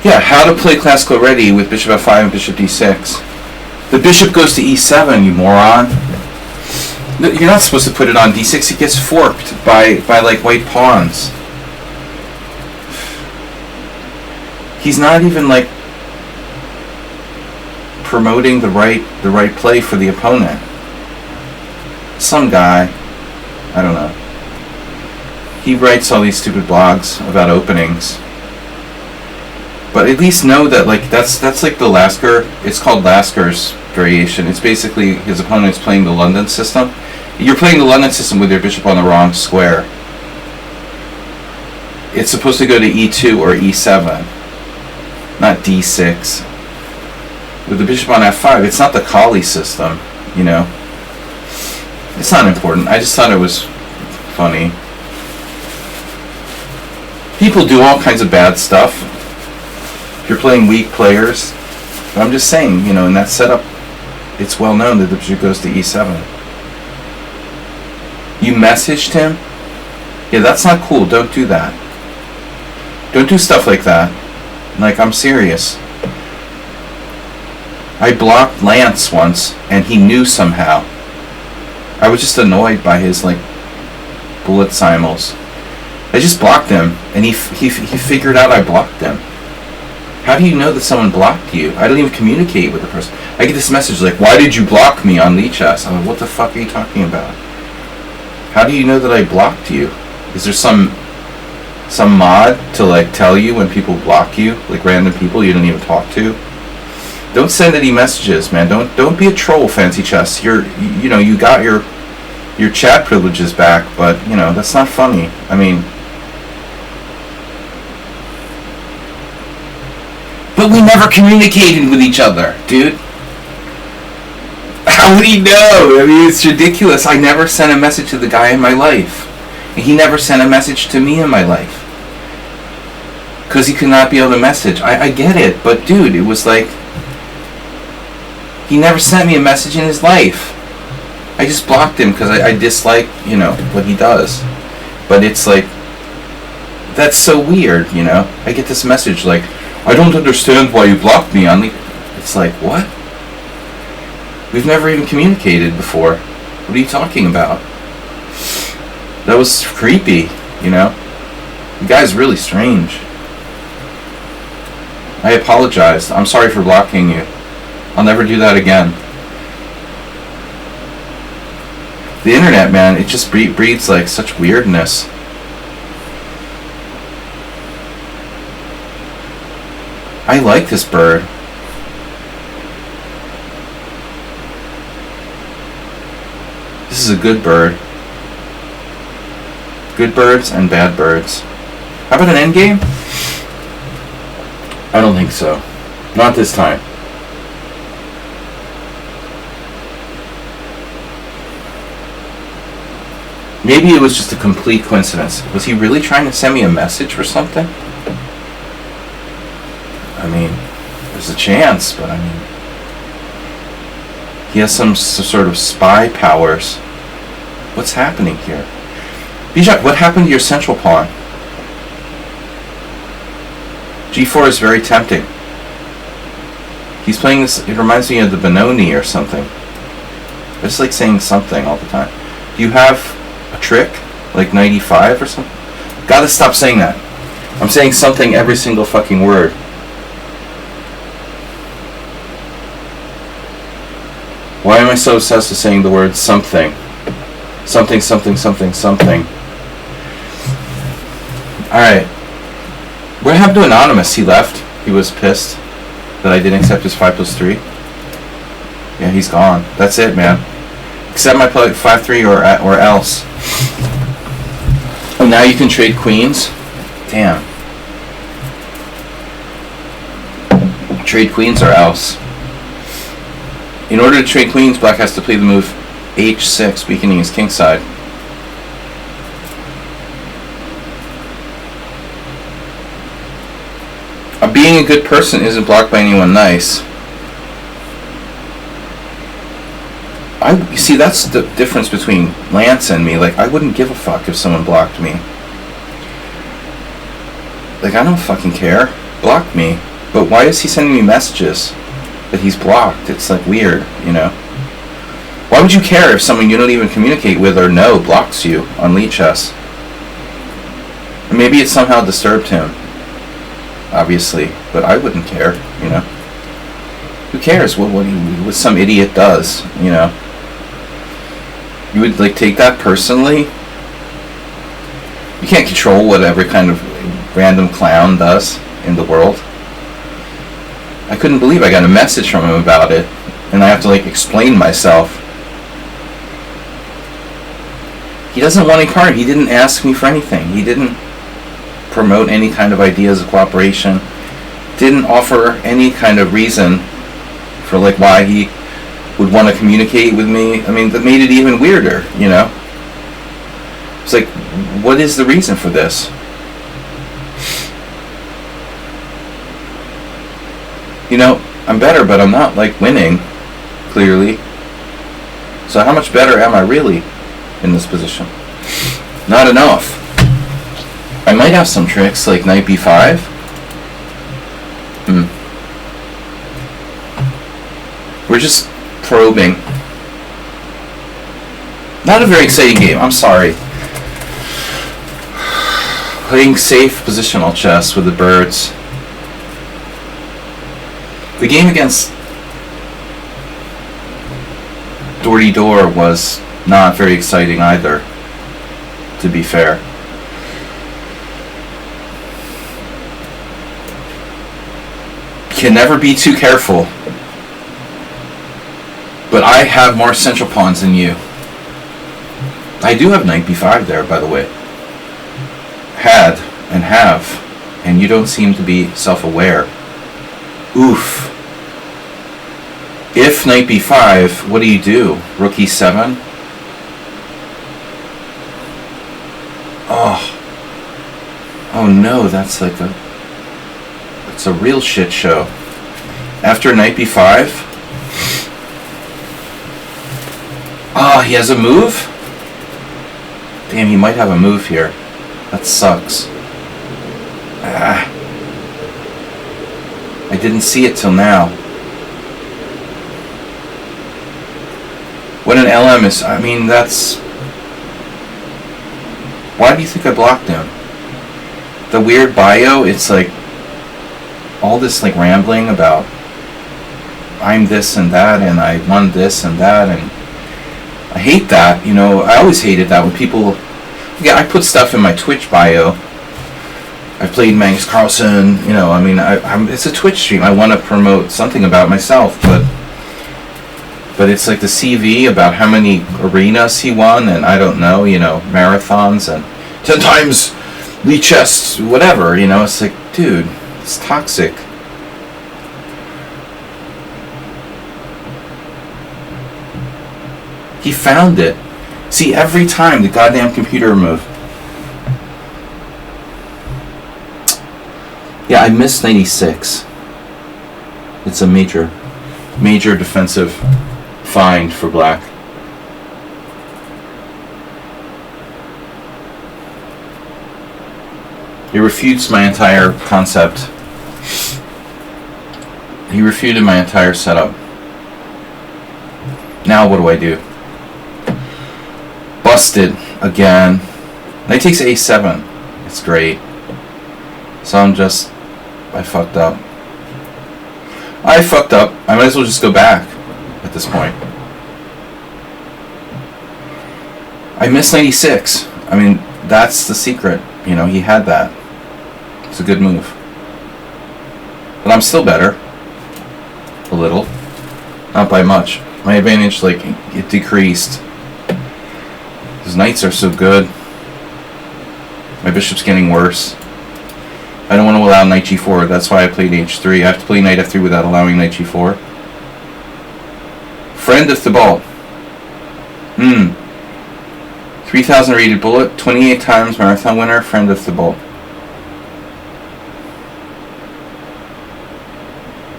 Yeah, how to play classical ready with bishop f5 and bishop d6. The bishop goes to e7, you moron. You're not supposed to put it on d6. It gets forked by like white pawns. He's not even like promoting the right play for the opponent. Some guy, I don't know. He writes all these stupid blogs about openings. But at least know that like that's like the Lasker. It's called Lasker's variation. It's basically his opponent's playing the London system. You're playing the London system with your bishop on the wrong square. It's supposed to go to e2 or e7, not d6. With the bishop on f5, it's not the Kali system, you know. It's not important. I just thought it was funny. People do all kinds of bad stuff. If you're playing weak players, but I'm just saying, you know, in that setup, it's well known that the bishop goes to e7. You messaged him? Yeah, that's not cool. Don't do that. Don't do stuff like that. Like, I'm serious. I blocked Lance once, and he knew somehow. I was just annoyed by his, like, bullet simuls. I just blocked him, and he figured out I blocked him. How do you know that someone blocked you? I don't even communicate with the person. I get this message like, why did you block me on lichess? I'm like, what the fuck are you talking about? How do you know that I blocked you? Is there some mod to like tell you when people block you, like random people you don't even talk to? Don't send any messages, man. Don't be a troll, Fancy Chess. You know, you got your chat privileges back, but you know, that's not funny. I mean, but we never communicated with each other, dude. How would he know? I mean, it's ridiculous. I never sent a message to the guy in my life. And he never sent a message to me in my life. Because he could not be able to message. I get it, but dude, it was like, he never sent me a message in his life. I just blocked him because I dislike, you know, what he does. But it's like, that's so weird, you know? I get this message like, I don't understand why you blocked me on the... It's like, what? We've never even communicated before. What are you talking about? That was creepy, you know? The guy's really strange. I apologized. I'm sorry for blocking you. I'll never do that again. The internet, man, it just breeds like such weirdness. I like this bird. This is a good bird. Good birds and bad birds. How about an endgame? I don't think so. Not this time. Maybe it was just a complete coincidence. Was he really trying to send me a message or something? I mean, there's a chance, but I mean, he has some sort of spy powers. What's happening here? Bijak, what happened to your central pawn? G4 is very tempting. He's playing this, it reminds me of the Benoni or something. I just like saying something all the time. Do you have a trick? Like 95 or something? Gotta stop saying that. I'm saying something every single fucking word. Why am I so obsessed with saying the word something? Something, something, something, something. Alright. What happened to Anonymous? He left. He was pissed that I didn't accept his 5+3. Yeah, he's gone. That's it, man. Accept my 5-3 or else. Oh, now you can trade queens? Damn. Trade queens or else. In order to trade queens, black has to play the move h6, weakening his kingside. Being a good person isn't blocked by anyone nice. You see, that's the difference between Lance and me. Like, I wouldn't give a fuck if someone blocked me. Like, I don't fucking care. Block me. But why is he sending me messages? that he's blocked. It's like weird, you know. Why would you care if someone you don't even communicate with or know blocks you on lichess? And maybe it somehow disturbed him, obviously, but I wouldn't care, you know. Who cares what some idiot does, you know? You would like take that personally? You can't control what every kind of random clown does in the world. I couldn't believe I got a message from him about it, and I have to like explain myself. He doesn't want any part. He didn't ask me for anything. He didn't promote any kind of ideas of cooperation. Didn't offer any kind of reason for like why he would want to communicate with me. I mean, that made it even weirder, you know? It's like, what is the reason for this? You know, I'm better, but I'm not like winning, clearly. So how much better am I really in this position? Not enough. I might have some tricks like knight b5. We're just probing. Not a very exciting game, I'm sorry. Playing safe positional chess with the birds. The game against Doherty Door was not very exciting either, to be fair. Can never be too careful. But I have more central pawns than you. I do have knight b5 there, by the way. Had and have, and you don't seem to be self-aware. Oof. If knight b5, what do? Rook e7? Oh no, that's like it's a real shit show. After knight b5? He has a move? Damn, he might have a move here. That sucks. I didn't see it till now. What an LM is, I mean, that's... Why do you think I blocked him? The weird bio, it's like all this like rambling about I'm this and that and I won this and that, and I hate that, you know. I always hated that when people... Yeah, I put stuff in my Twitch bio. I played Magnus Carlsen, you know, I mean, it's a Twitch stream. I want to promote something about myself, but it's like the CV about how many arenas he won, and I don't know, you know, marathons, and 10 times lichess, whatever, you know. It's like, dude, it's toxic. He found it. See, every time the goddamn computer moved. Yeah, I missed 96. It's a major defensive find for black. He refutes my entire concept. He refuted my entire setup. Now what do? Busted again. Knight takes a7. It's great. So I fucked up. I might as well just go back at this point. I missed 96. I mean, that's the secret. You know, he had that. It's a good move. But I'm still better. A little. Not by much. My advantage, like, it decreased. His knights are so good. My bishop's getting worse. I don't want to allow knight g4. That's why I played h3. I have to play knight f3 without allowing knight g4. Friend of Thibault. 3,000 rated bullet. 28 times marathon winner. Friend of Thibault.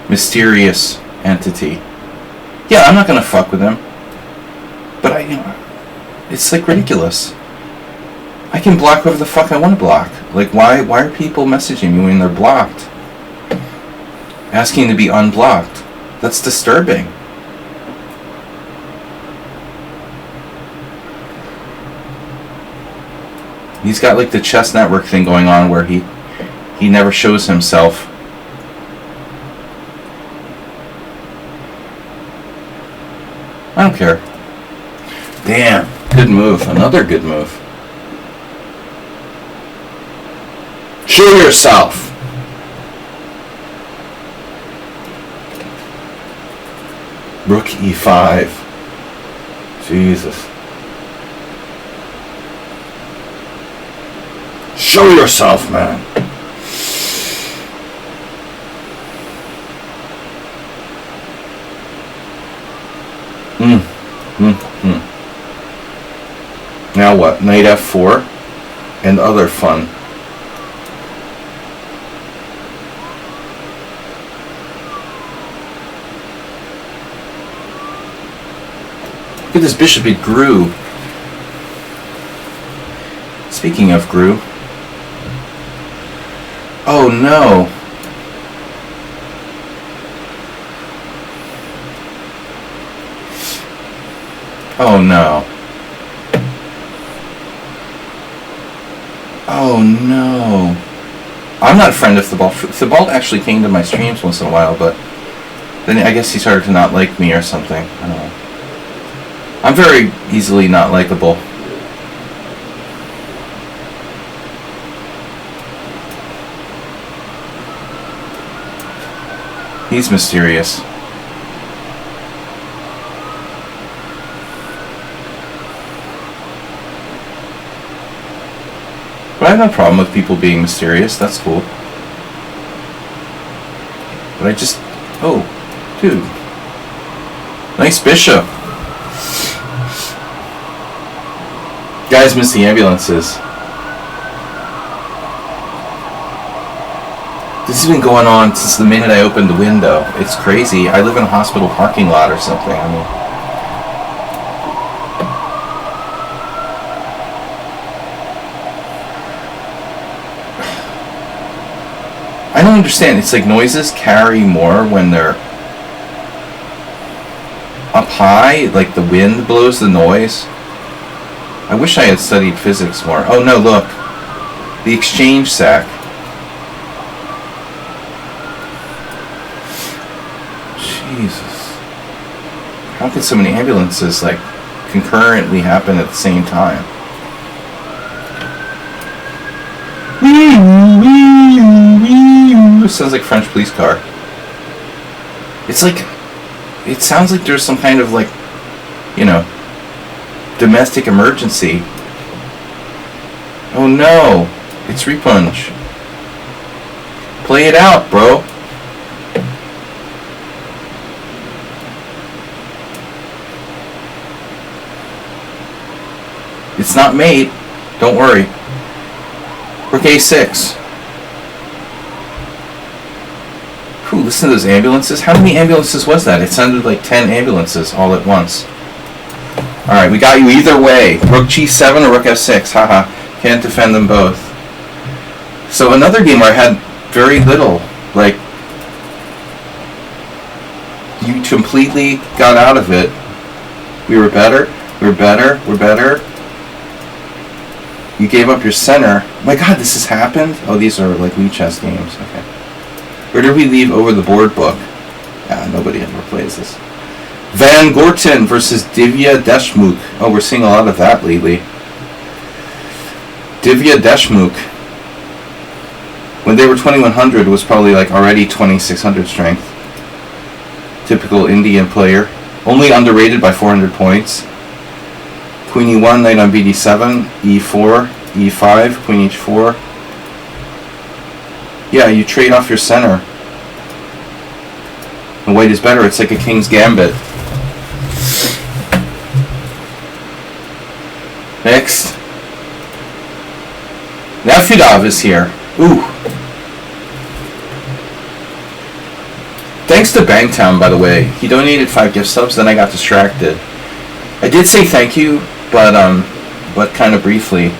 Mysterious entity. Yeah, I'm not gonna fuck with him. But it's like ridiculous. I can block whoever the fuck I want to block. Like, why are people messaging me when they're blocked? Asking to be unblocked. That's disturbing. He's got like the chess network thing going on where he never shows himself. I don't care. Damn, good move. Another good move. Show yourself. Rook e5. Jesus. Show yourself, man. Now what? Knight f4 and other fun. Look at this bishop, it grew. Speaking of grew. Oh no. Oh no. Oh no. I'm not a friend of Thibault. Thibault actually came to my streams once in a while, but then I guess he started to not like me or something. I don't know. I'm very easily not likable. He's mysterious. But I have no problem with people being mysterious. That's cool. But I just... Oh, dude. Nice bishop. Guys miss the ambulances. This has been going on since the minute I opened the window. It's crazy. I live in a hospital parking lot or something. I mean... I don't understand. It's like noises carry more when they're up high, like the wind blows the noise. I wish I had studied physics more. Oh no, look. The exchange sac. Jesus. How could so many ambulances like concurrently happen at the same time? It sounds like a French police car. It's like, it sounds like there's some kind of like, you know, domestic emergency. Oh no, it's repunch. Play it out, bro. It's not mate. Don't worry. Rook a6. Ooh, listen to those ambulances. How many ambulances was that? It sounded like 10 ambulances all at once. Alright, we got you either way. Rook g7 or rook f6. Haha. Can't defend them both. So another game where I had very little. Like, you completely got out of it. We were better. We're better. We're better. You gave up your center. Oh my god, this has happened? Oh, these are like lichess games. Okay. Where did we leave over the board book? Ah, nobody ever plays this. Van Gorten versus Divya Deshmukh. Oh, we're seeing a lot of that lately. Divya Deshmukh. When they were 2100, was probably like already 2600 strength. Typical Indian player. Only underrated by 400 points. Queen e1, knight on bd7, e4, e5, queen h4. Yeah, you trade off your center. And white is better. It's like a king's gambit. Next. Nafidov is here. Ooh. Thanks to Bangtown, by the way. He donated 5 gift subs, then I got distracted. I did say thank you, but kind of briefly.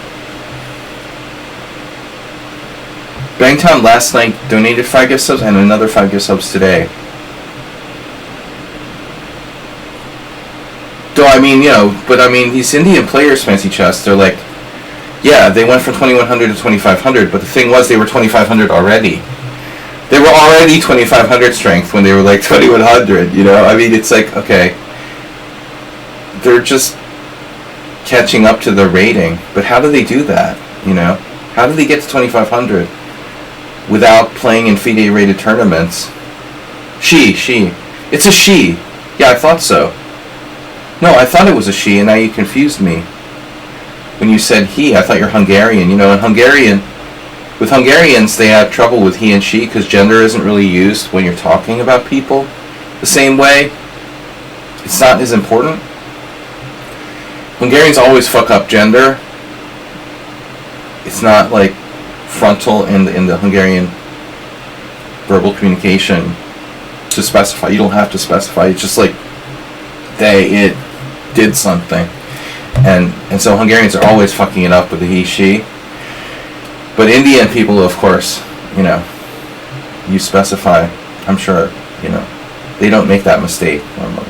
Bangtown last night donated 5 gift subs and another 5 gift subs today. So I mean, but I mean, these Indian players, fancy chess, they're like, yeah, they went from 2100 to 2500, but the thing was, they were 2500 already. They were already 2500 strength when they were like 2100. I mean, it's like, okay, they're just catching up to the rating, but how do they do that? How do they get to 2500 without playing in FIDE rated tournaments? It's a she. Yeah, I thought so. No, I thought it was a she, and now you confused me. When you said he, I thought you're Hungarian. In with Hungarians, they have trouble with he and she because gender isn't really used when you're talking about people the same way. It's not as important. Hungarians always fuck up gender. It's not like frontal in the Hungarian verbal communication to specify. You don't have to specify. It's just like it did something. And so Hungarians are always fucking it up with the he, she. But Indian people, of course, you specify. I'm sure, they don't make that mistake normally.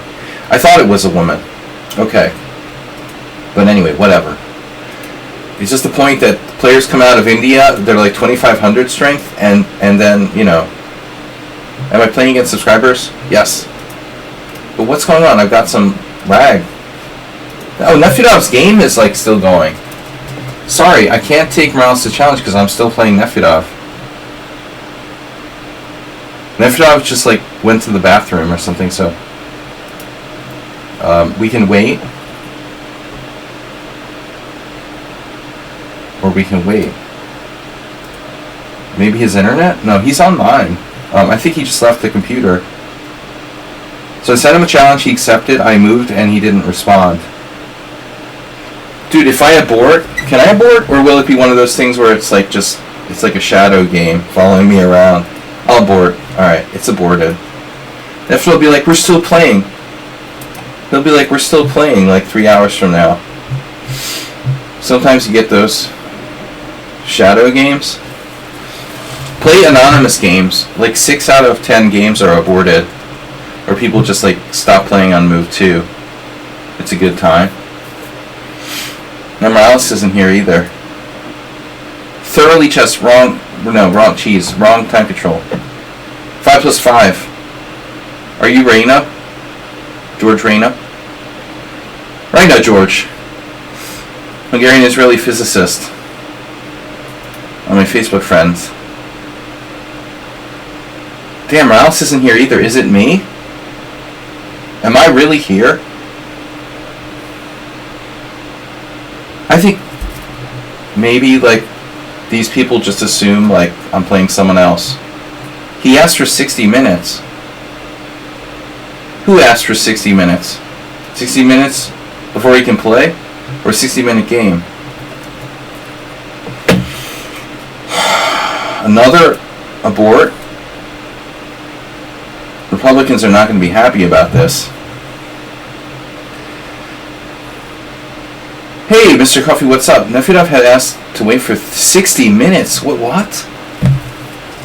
I thought it was a woman. Okay. But anyway, whatever. It's just the point that players come out of India, they're like 2500 strength, and then, am I playing against subscribers? Yes. But what's going on? I've got some lag. Oh, Nefedov's game is like still going. Sorry, I can't take Morales to challenge because I'm still playing Nefedov. Nefedov just like went to the bathroom or something, so we can wait. Or we can wait. Maybe his internet? No, he's online. I think he just left the computer. So I sent him a challenge, he accepted, I moved, and he didn't respond. Dude, if I abort, can I abort? Or will it be one of those things where it's like a shadow game following me around? I'll abort. Alright, it's aborted. After he'll be like, we're still playing. He'll be like, we're still playing like 3 hours from now. Sometimes you get those shadow games. Play anonymous games. Like 6 out of 10 games are aborted. Or people just like stop playing on move 2. It's a good time. Now Morales isn't here either. Thoroughly chess, wrong cheese, wrong time control. 5 plus 5. Are you Reina? George Reina? Reina George. Hungarian Israeli physicist. On my Facebook friends. Damn, Morales isn't here either. Is it me? Am I really here? I think maybe like these people just assume like I'm playing someone else. He asked for 60 minutes. Who asked for 60 minutes? 60 minutes before he can play? Or a 60-minute game? Another abort? Republicans are not going to be happy about this. Hey, Mr. Coffee, what's up? Nefedov had asked to wait for 60 minutes. What?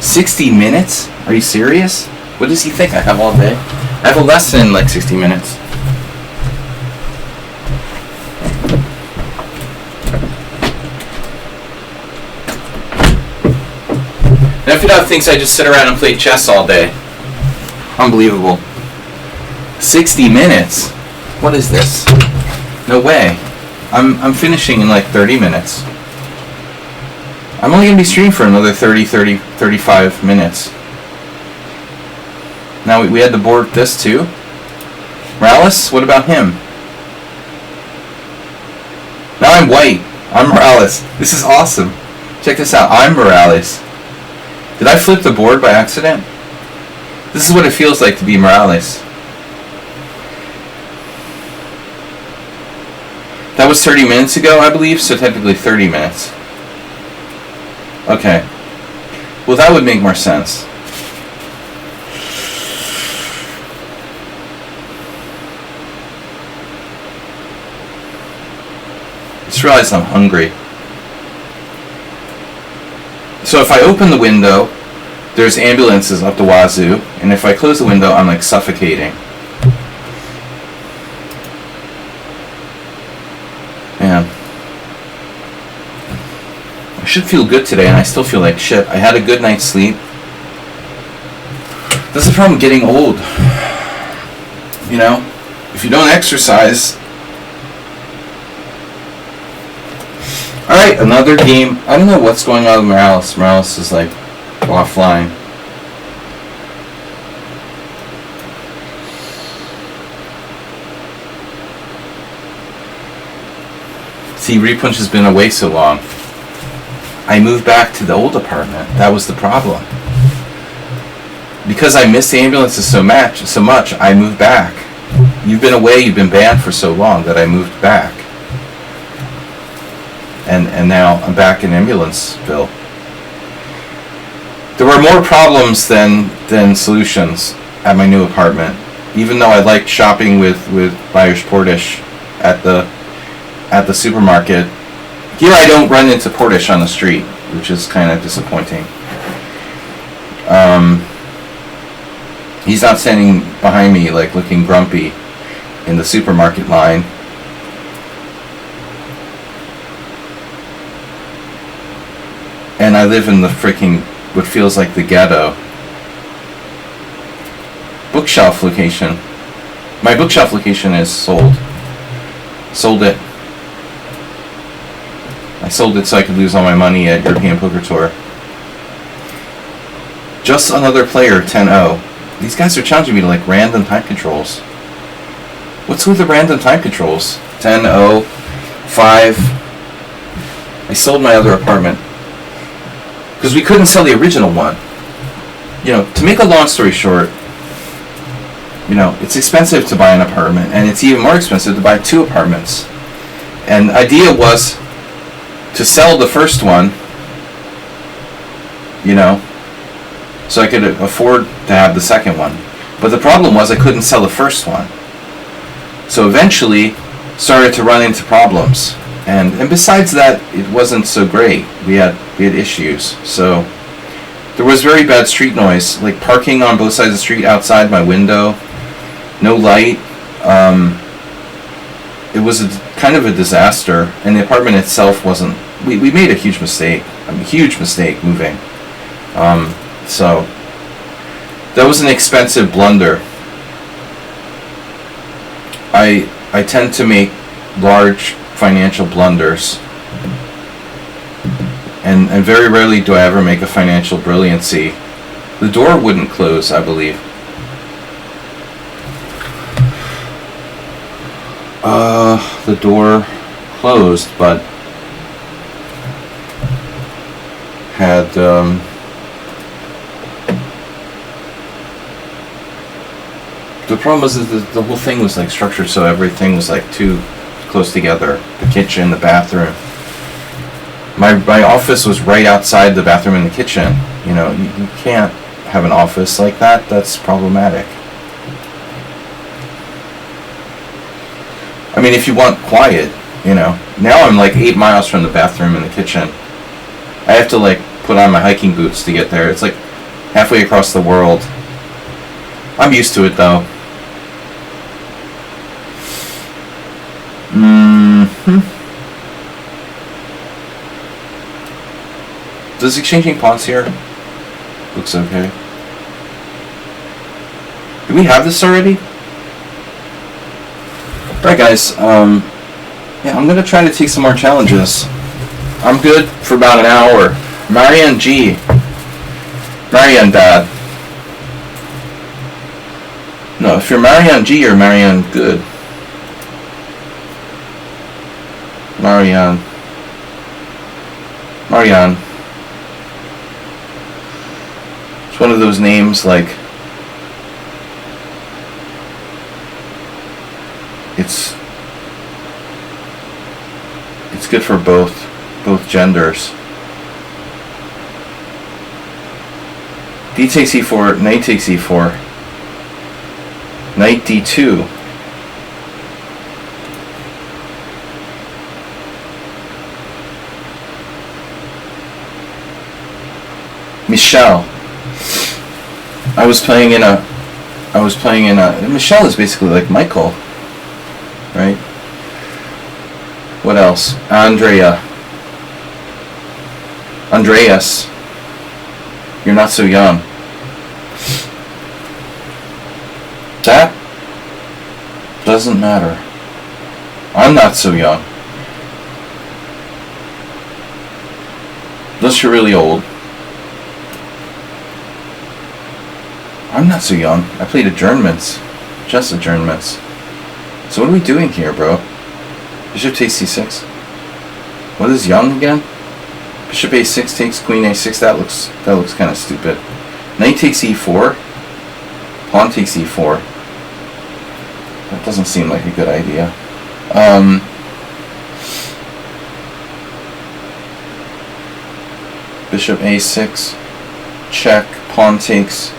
60 minutes? Are you serious? What does he think I have all day? I have a lesson in like 60 minutes. Nefedov thinks I just sit around and play chess all day. Unbelievable. 60 minutes? What is this? No way. I'm finishing in like 30 minutes. I'm only going to be streaming for another 35 minutes. Now we had to board this too. Morales? What about him? Now I'm white. I'm Morales. This is awesome. Check this out. I'm Morales. Did I flip the board by accident? This is what it feels like to be Morales. That was 30 minutes ago, I believe, so technically 30 minutes. Okay. Well, that would make more sense. I just realized I'm hungry. So if I open the window, there's ambulances up the wazoo, and if I close the window, I'm like suffocating. should feel good today, and I still feel like shit. I had a good night's sleep. That's the problem getting old. You know, if you don't exercise. Alright, another game. I don't know what's going on with Morales. Morales is like offline. See, Repunch has been away so long. I moved back to the old apartment. That was the problem. Because I missed the ambulances so much, I moved back. You've been away, you've been banned for so long that I moved back. And now I'm back in Ambulanceville. There were more problems than solutions at my new apartment. Even though I liked shopping with Irish Portish at the supermarket. Here I don't run into Portish on the street, which is kind of disappointing. He's not standing behind me like looking grumpy in the supermarket line. And I live in the freaking, what feels like the ghetto. Bookshelf location. My bookshelf location is sold. Sold it. I sold it so I could lose all my money at European Poker Tour. Just another player, 10-0. These guys are challenging me to like random time controls. What's with the random time controls? 10-0, 5. I sold my other apartment. Because we couldn't sell the original one. You know, to make a long story short, you know, it's expensive to buy an apartment, and it's even more expensive to buy 2 apartments. And the idea was to sell the first one, you know, so I could afford to have the second one. But the problem was I couldn't sell the first one. So eventually started to run into problems. And besides that, it wasn't so great. We had issues. So there was very bad street noise, like parking on both sides of the street outside my window, no light. It was kind of a disaster, and the apartment itself wasn't. We made a huge mistake. Moving. So that was an expensive blunder. I tend to make large financial blunders, and very rarely do I ever make a financial brilliancy. The door wouldn't close, I believe. The door closed, but had the problem was that the whole thing was like structured so everything was like too close together. The kitchen, the bathroom. My office was right outside the bathroom and the kitchen. You know, you can't have an office like that. That's problematic. I mean, if you want quiet, you know. Now I'm like 8 miles from the bathroom and the kitchen. I have to like put on my hiking boots to get there. It's like halfway across the world. I'm used to it though. Does exchanging pawns here looks okay? Do we have this already? Alright guys, yeah, I'm gonna try to take some more challenges. I'm good for about an hour. Marianne G. Marianne Bad. No, if you're Marianne G, you're Marianne Good. Marianne. It's one of those names like it's good for both genders. D takes e4, knight takes e4, knight d2. Michelle. I was playing in a. Michelle is basically like Michael, right? What else? Andrea. Andreas, you're not so young. That doesn't matter. I'm not so young. Unless you're really old. I'm not so young. I played adjournments. Just adjournments. So what are we doing here, bro? Bishop takes c6. What is young again? Bishop a6 takes queen a6. That looks kind of stupid. Knight takes e4. Pawn takes e4. That doesn't seem like a good idea. Bishop a6. Check. Pawn takes.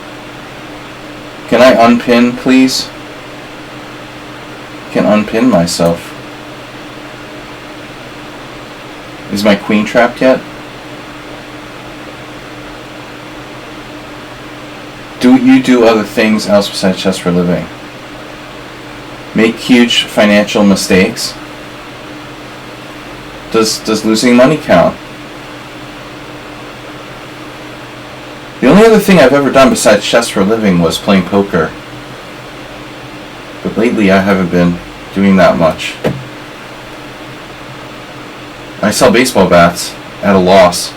Can I unpin, please? I can unpin myself. Is my queen trapped yet? Do you do other things else besides chess for a living? Make huge financial mistakes? Does losing money count? The only other thing I've ever done besides chess for a living was playing poker. But lately I haven't been doing that much. I sell baseball bats at a loss.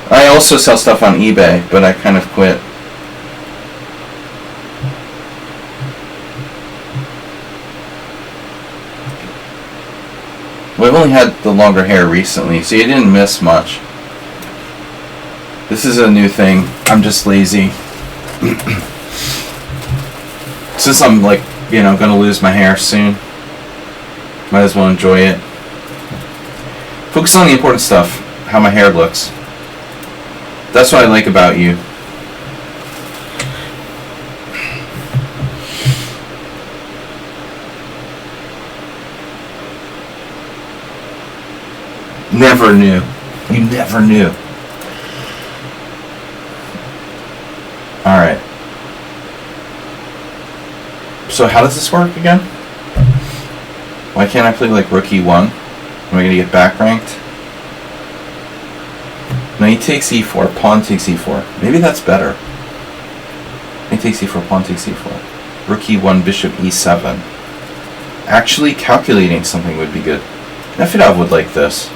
I also sell stuff on eBay, but I kind of quit. Well, I've only had the longer hair recently, so you didn't miss much. This is a new thing. I'm just lazy. Since I'm like, gonna lose my hair soon, might as well enjoy it. Focus on the important stuff, how my hair looks. That's what I like about you. Never knew. You never knew. Alright. So how does this work again? Why can't I play like rook e1? Am I going to get back ranked? Knight takes e4, pawn takes e4. Maybe that's better. Knight takes e4, pawn takes e4. Rook e1, bishop e7. Actually calculating something would be good. Nefedov would like this.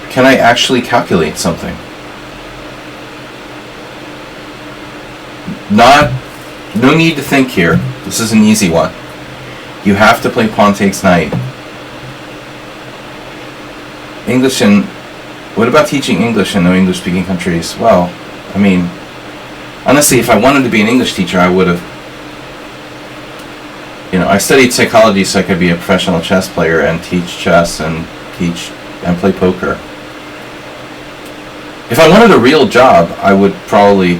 Can I actually calculate something? No need to think here. This is an easy one. You have to play pawn takes knight. English and... What about teaching English in no English speaking countries? Well, I mean, honestly, if I wanted to be an English teacher, I would have... I studied psychology so I could be a professional chess player and teach chess and play poker. If I wanted a real job, I would probably...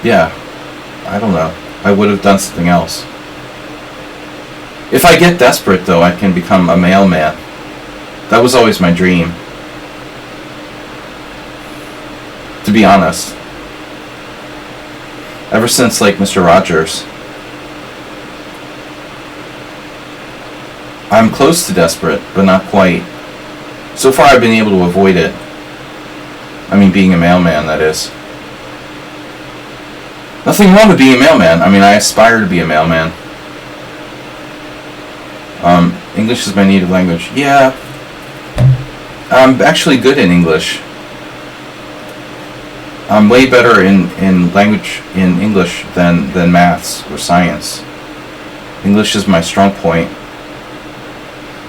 I don't know. I would have done something else. If I get desperate, though, I can become a mailman. That was always my dream. To be honest. Ever since, like, Mr. Rogers. I'm close to desperate, but not quite. So far, I've been able to avoid it. I mean, being a mailman, that is. Nothing wrong with being a mailman. I mean, I aspire to be a mailman. English is my native language. Yeah. I'm actually good in English. I'm way better in English than maths or science. English is my strong point.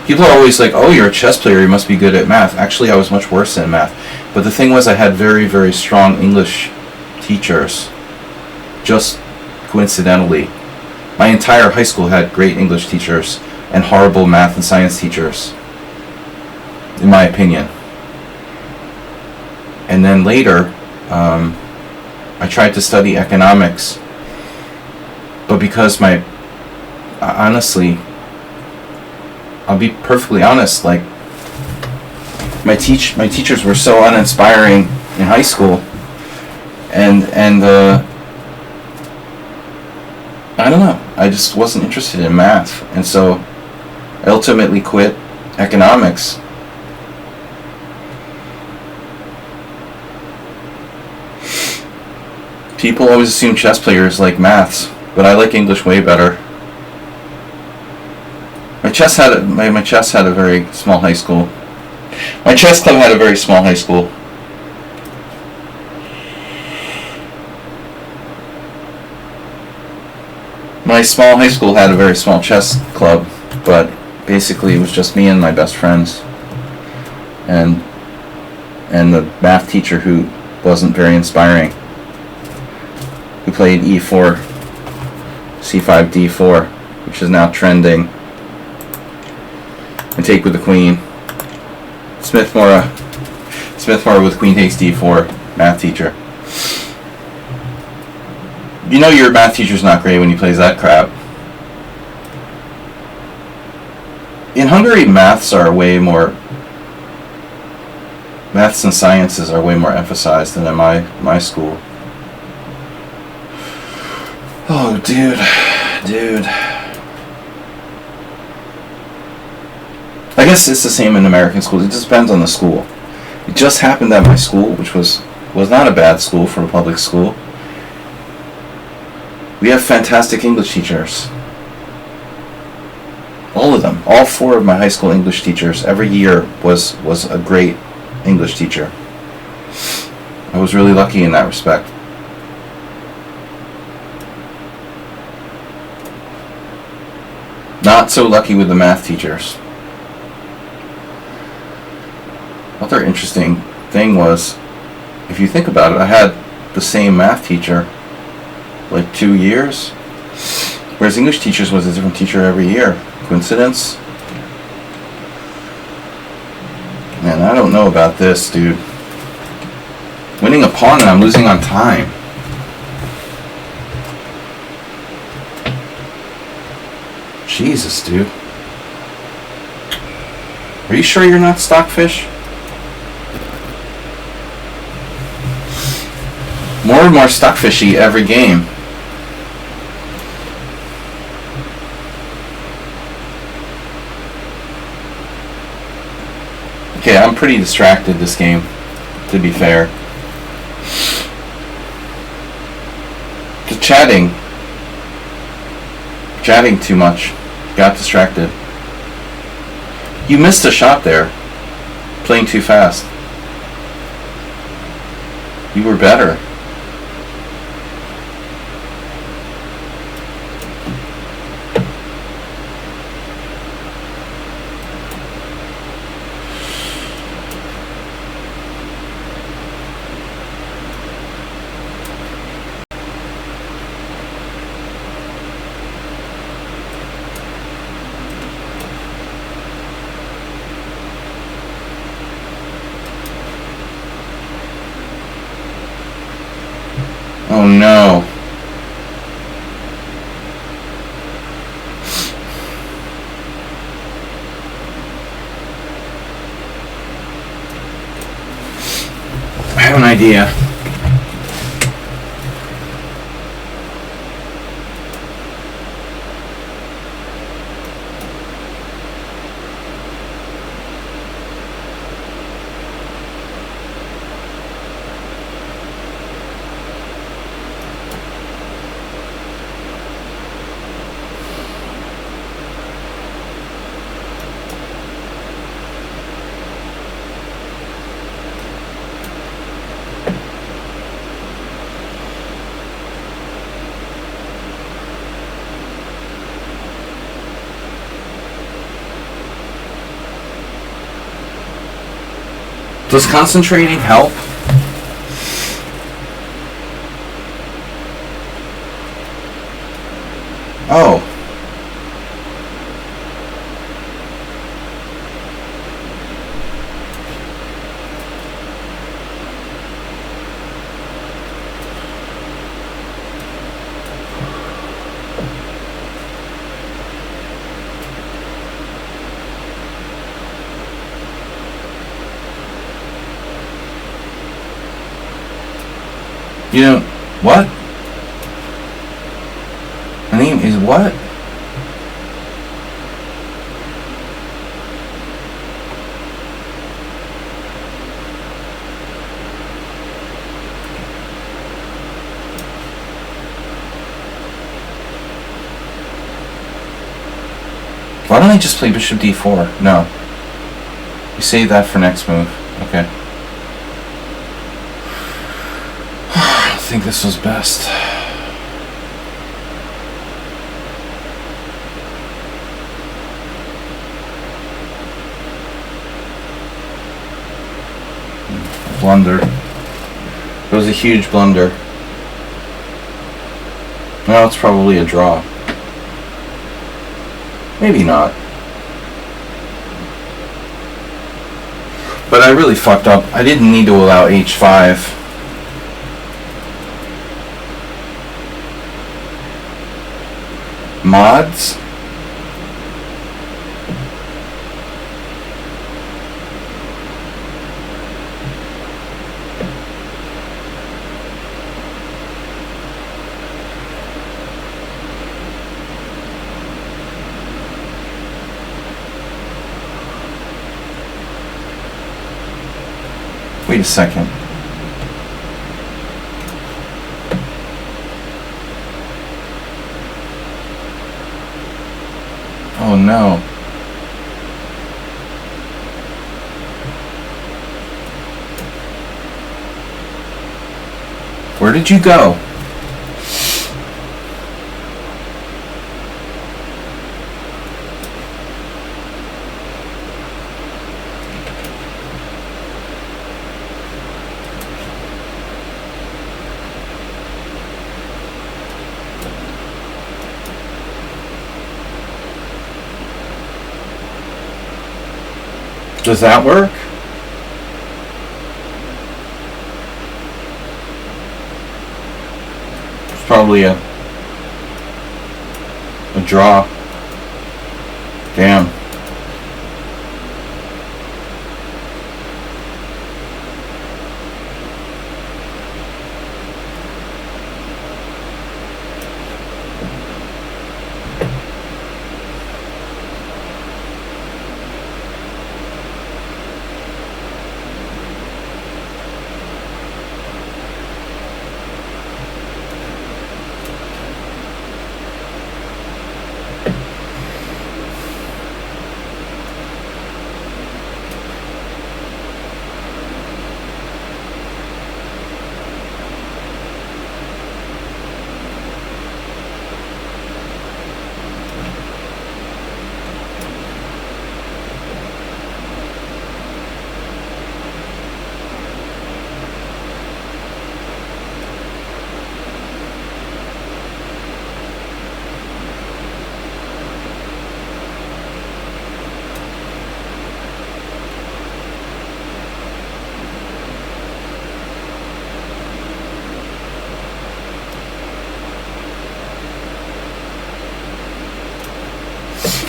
People are always like, oh, you're a chess player, you must be good at math. Actually, I was much worse in math. But the thing was, I had very, very strong English teachers. Just coincidentally. My entire high school had great English teachers and horrible math and science teachers, in my opinion. And then later, I tried to study economics, but because honestly, I'll be perfectly honest, like, my teachers were so uninspiring in high school, and I don't know, I just wasn't interested in math, and so I ultimately quit economics. People always assume chess players like maths, but I like English way better. My chess had a very small high school. My chess club had a very small high school. My small high school had a very small chess club, but basically it was just me and my best friends, and the math teacher who wasn't very inspiring, who played e4, c5, d4, which is now trending, and take with the queen. Smith-Morra with queen takes d4, math teacher. You know your math teacher's not great when he plays that crap. In Hungary, maths and sciences are way more emphasized than in my school. Oh, dude. I guess it's the same in American schools. It just depends on the school. It just happened at my school, which was not a bad school for a public school. We have fantastic English teachers. All of them. All 4 of my high school English teachers every year was a great English teacher. I was really lucky in that respect. Not so lucky with the math teachers. Another interesting thing was, if you think about it, I had the same math teacher like 2 years, whereas English teachers was a different teacher every year. Coincidence? Man, I don't know about this, dude. Winning a pawn and I'm losing on time. Jesus, dude. Are you sure you're not Stockfish? More and more Stockfishy every game. Okay, I'm pretty distracted this game, to be fair. Just chatting too much. Got distracted. You missed a shot there. Playing too fast. You were better. Oh no. I have an idea. Does concentrating help? Oh. You know, what? My name is what? Why don't I just play bishop d4? No. You save that for next move. Okay. I think this was best. Blunder. It was a huge blunder. Now it's probably a draw. Maybe not. But I really fucked up. I didn't need to allow h5. Mods? Wait a second. Oh no. Where did you go? Does that work? It's probably a draw. Damn.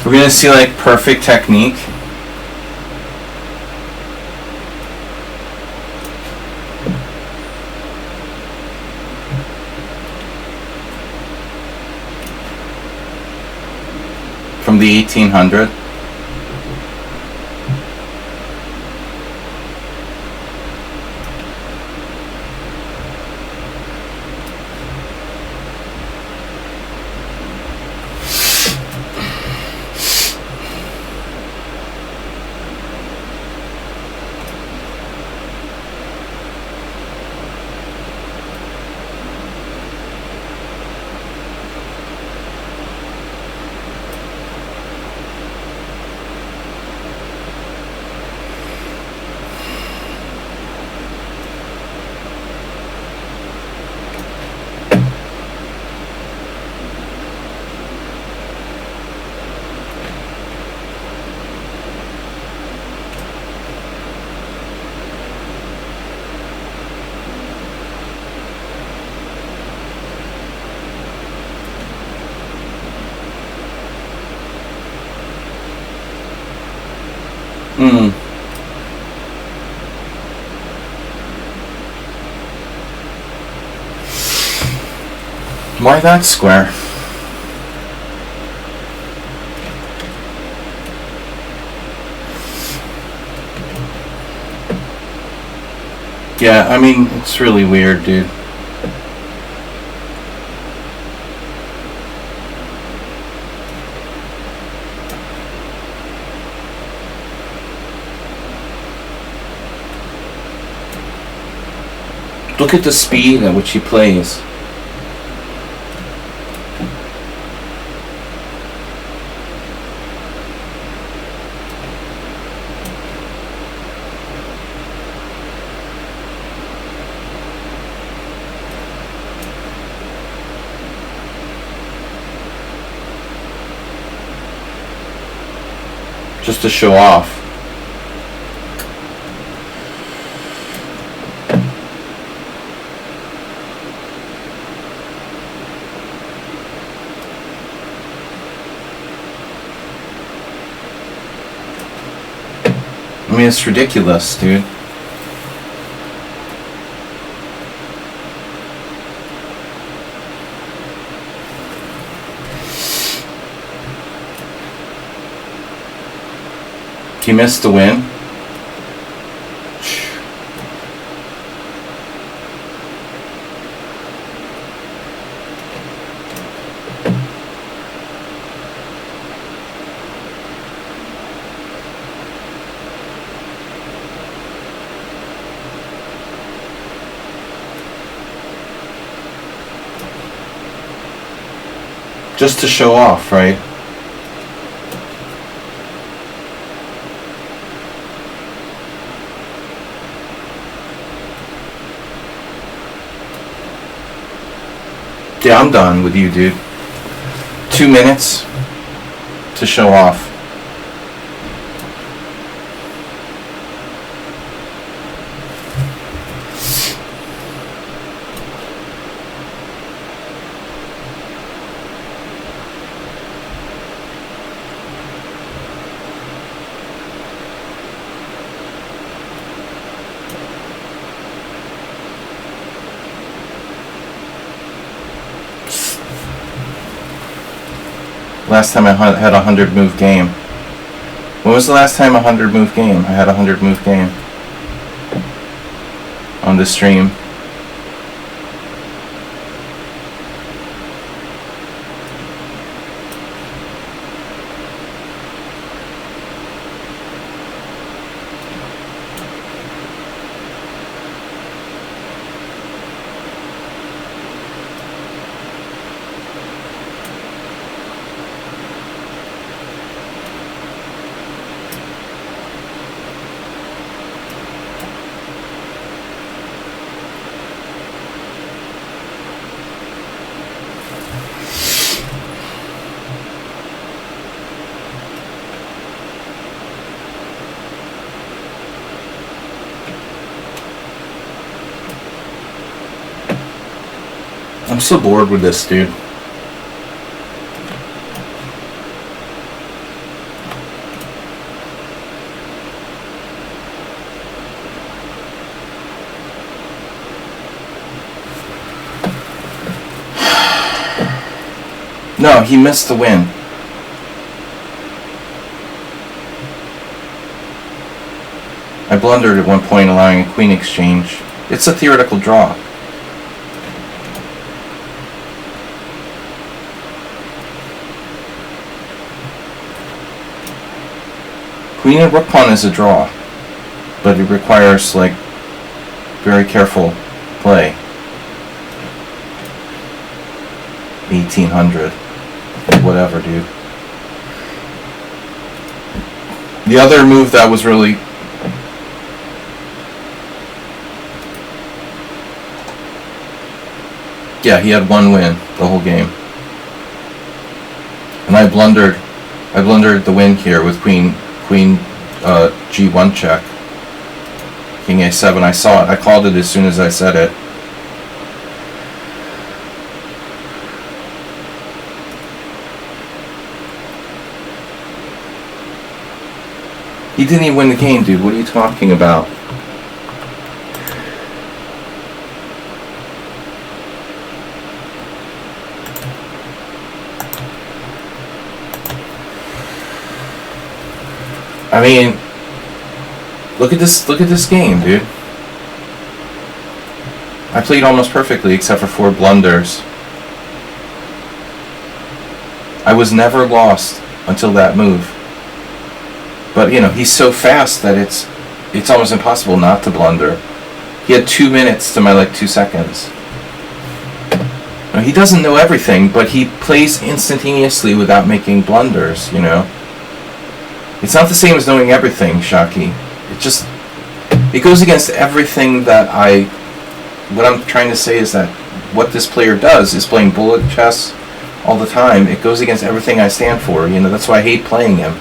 We're gonna see like perfect technique. From the 1800. Why that square? Yeah, I mean, it's really weird, dude. Look at the speed at which he plays. Just to show off. I mean, it's ridiculous, dude. He missed the win. Just to show off, right? Yeah, I'm done with you, dude. 2 minutes to show off. Last time I had a 100 move game. When was the last time 100 move game? I had a 100 move game on the stream. I'm so bored with this, dude. No, he missed the win. I blundered at one point allowing a queen exchange. It's a theoretical draw. Queen and rook pawn is a draw, but it requires, like, very careful play. 1800. Whatever, dude. The other move that was really... Yeah, he had one win the whole game. And I blundered the win here with Queen G1 check. King A7, I saw it. I called it as soon as I said it. He didn't even win the game, dude. What are you talking about? I mean, look at this game, dude. I played almost perfectly except for 4 blunders. I was never lost until that move. But, you know, he's so fast that it's almost impossible not to blunder. He had 2 minutes to my like 2 seconds. Now, he doesn't know everything, but he plays instantaneously without making blunders, you know. It's not the same as knowing everything, Shaki. It goes against everything that what I'm trying to say is that what this player does is playing bullet chess all the time. It goes against everything I stand for, you know. That's why I hate playing him.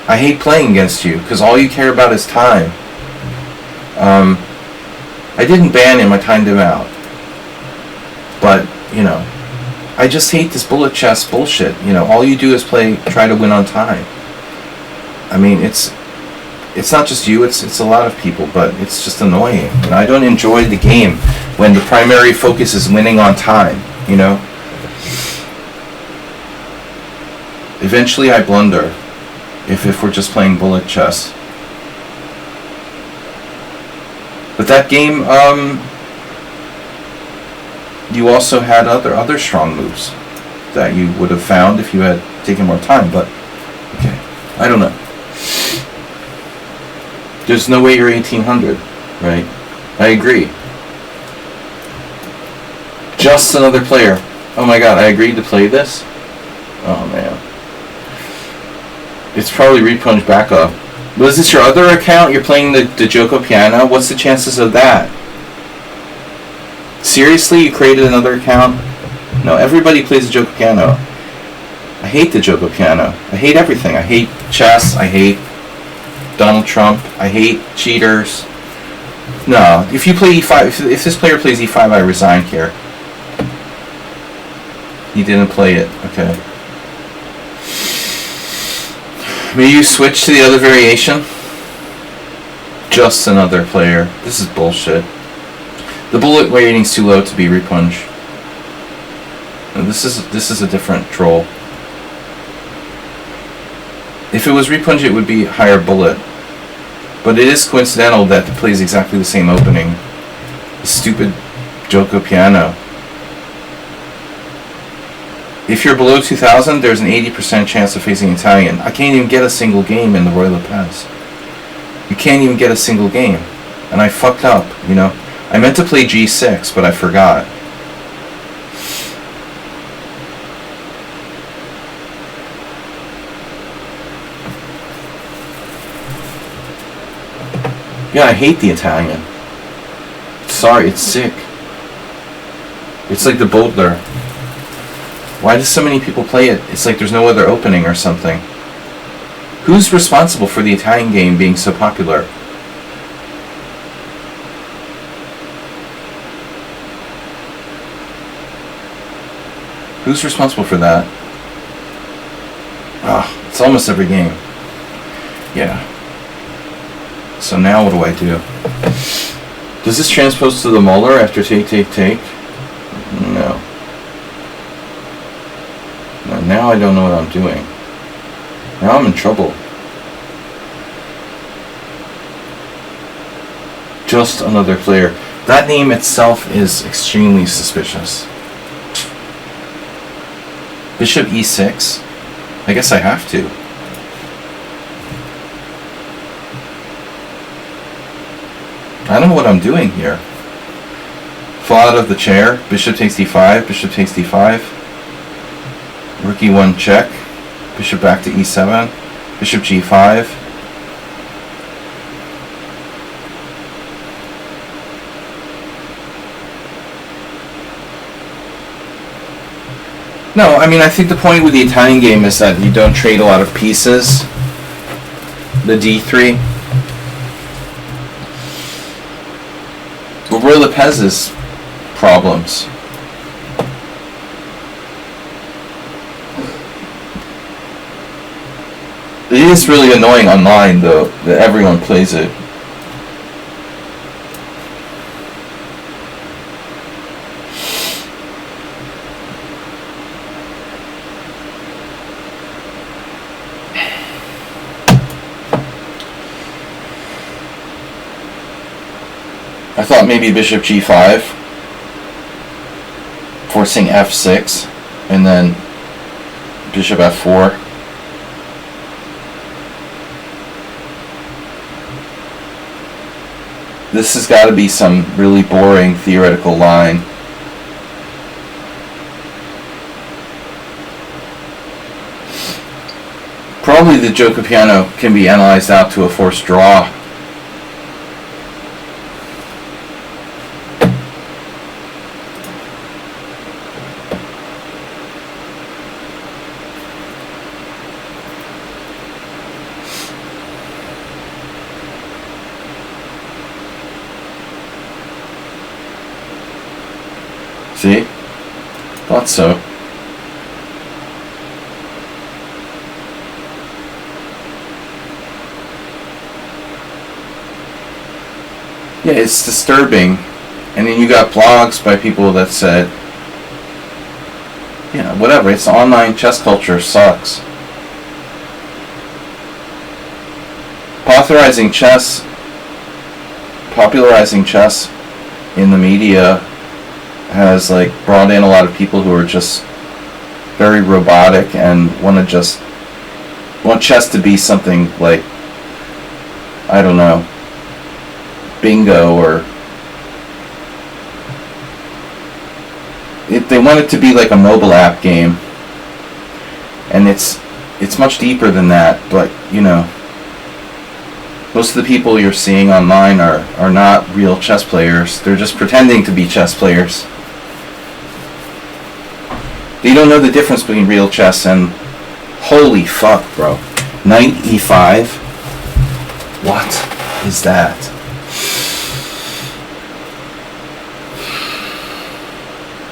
I hate playing against you, because all you care about is time. I didn't ban him, I timed him out. But, you know, I just hate this bullet chess bullshit. You know, all you do is try to win on time. I mean, it's not just you, it's a lot of people, but it's just annoying. And I don't enjoy the game when the primary focus is winning on time, you know? Eventually I blunder if we're just playing bullet chess. But that game, you also had other strong moves that you would have found if you had taken more time, but okay, I don't know. There's no way you're 1800, right? I agree. Just another player. Oh my god, I agreed to play this? Oh man. It's probably Repunch backup. Was this your other account? You're playing the Joko piano? What's the chances of that? Seriously, you created another account? No, everybody plays the Joko piano. I hate the Joko piano. I hate everything. I hate chess. I hate Donald Trump. I hate cheaters. No, if you play e5, if this player plays e5, I resign here. He didn't play it. Okay. May you switch to the other variation? Just another player. This is bullshit. The bullet rating's too low to be Repunch. And this is a different troll. If it was Repunch, it would be higher bullet. But it is coincidental that it plays exactly the same opening. The stupid Joko piano. If you're below 2000, there's an 80% chance of facing Italian. I can't even get a single game in the Roy Lopez. You can't even get a single game. And I fucked up, you know. I meant to play G6, but I forgot. Yeah, I hate the Italian. Sorry, it's sick. It's like the Bodler. Why do so many people play it? It's like there's no other opening or something. Who's responsible for the Italian game being so popular? Who's responsible for that? Ah, it's almost every game. Yeah. So now what do I do? Does this transpose to the Muller after take? No. Now I don't know what I'm doing. Now I'm in trouble. Just another player. That name itself is extremely suspicious. Bishop e6? I guess I have to. I don't know what I'm doing here. Fall out of the chair. Bishop takes d5. Bishop takes d5. Rook e1 check. Bishop back to e7. Bishop g5. No, I mean, I think the point with the Italian game is that you don't trade a lot of pieces. The d3. But Roy Lopez's problems. It is really annoying online, though, that everyone plays it. I thought maybe bishop g5, forcing f6, and then bishop f4. This has got to be some really boring theoretical line. Probably the Gioco Piano can be analyzed out to a forced draw. See? Thought so. Yeah, it's disturbing. And then you got blogs by people that said, yeah, whatever, it's online chess culture sucks. Popularizing chess in the media has like brought in a lot of people who are just very robotic and want chess to be something like, I don't know, bingo, or they want it to be like a mobile app game, and it's much deeper than that. But you know, most of the people you're seeing online are not real chess players. They're just pretending to be chess players. You don't know the difference between real chess and, holy fuck, bro, knight e5. What is that?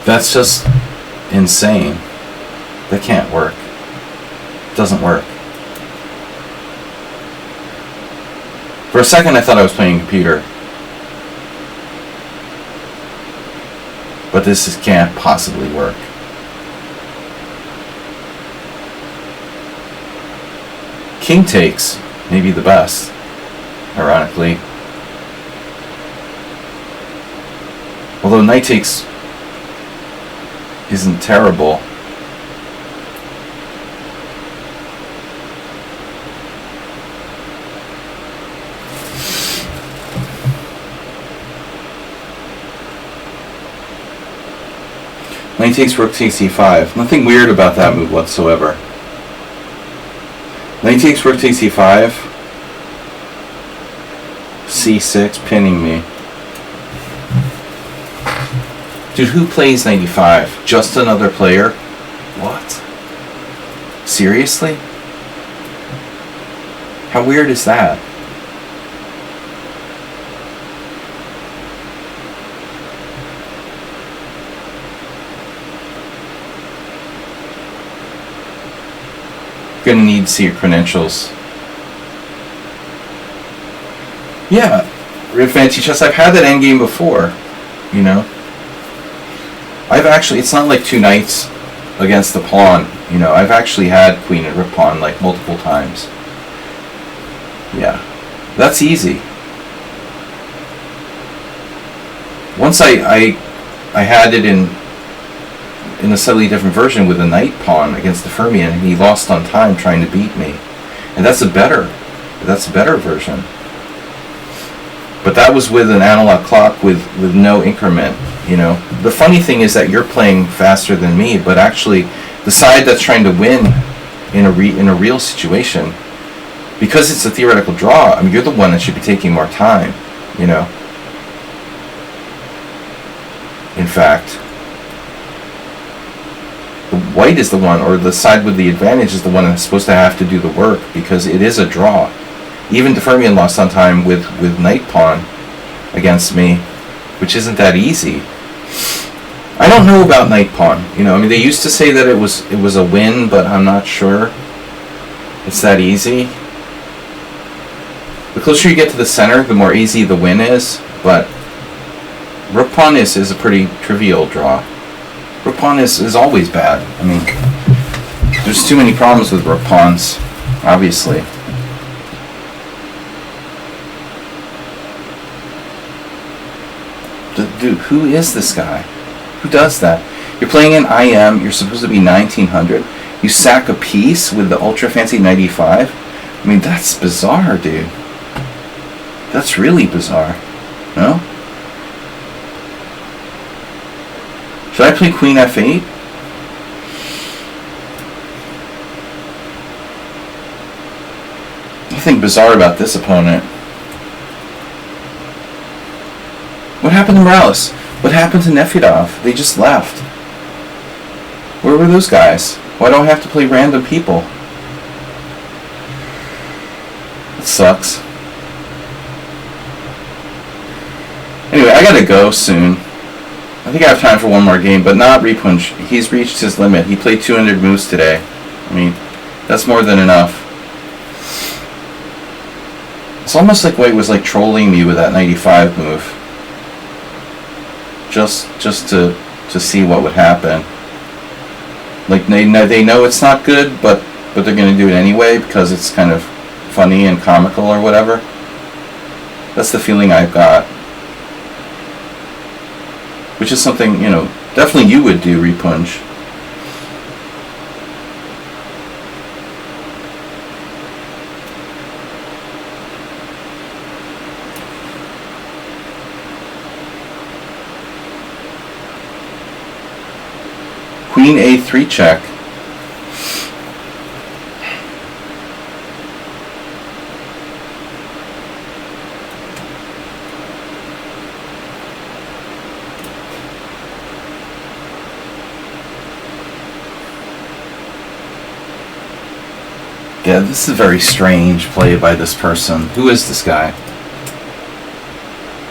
That's just insane. That can't work. It doesn't work. For a second I thought I was playing a computer. But this can't possibly work. King takes may be the best, ironically. Although knight takes isn't terrible. Knight takes rook takes e5. Nothing weird about that move whatsoever. Knight takes rook takes e5. c6, pinning me. Dude, who plays 95? Just another player? What? Seriously? How weird is that? Gonna need to see your credentials. Yeah, Fancy Chess, I've had that endgame before, you know. I've actually, it's not like two knights against the pawn, you know. I've actually had queen and rook pawn like multiple times. Yeah, that's easy. Once I had it in a slightly different version with a knight pawn against the Fermion, and he lost on time trying to beat me. And that's a better version. But that was with an analog clock with no increment, you know. The funny thing is that you're playing faster than me, but actually the side that's trying to win in a real situation, because it's a theoretical draw, I mean, you're the one that should be taking more time, you know. In fact, the white is the one, or the side with the advantage is the one that's supposed to have to do the work, because it is a draw. Even de Fermion lost on time with knight pawn against me, which isn't that easy. I don't know about knight pawn. You know, I mean, they used to say that it was a win, but I'm not sure it's that easy. The closer you get to the center, the more easy the win is, but rook pawn is a pretty trivial draw. Rook pawn is always bad. I mean, there's too many problems with rook pawns, obviously. Dude, who is this guy? Who does that? You're playing in IM, you're supposed to be 1900. You sack a piece with the ultra fancy 95? I mean, that's bizarre, dude. That's really bizarre. No? Should I play queen f8? Nothing bizarre about this opponent. What happened to Morales? What happened to Nefedov? They just left. Where were those guys? Why do I have to play random people? It sucks. Anyway, I gotta go soon. I think I have time for one more game, but not Repunch. He's reached his limit. He played 200 moves today. I mean, that's more than enough. It's almost like White was like trolling me with that 95 move. Just to see what would happen. Like they know it's not good, but they're gonna do it anyway because it's kind of funny and comical or whatever. That's the feeling I've got. Which is something, you know, definitely you would do, Repunch. Queen a3 check. Yeah, this is a very strange play by this person. Who is this guy?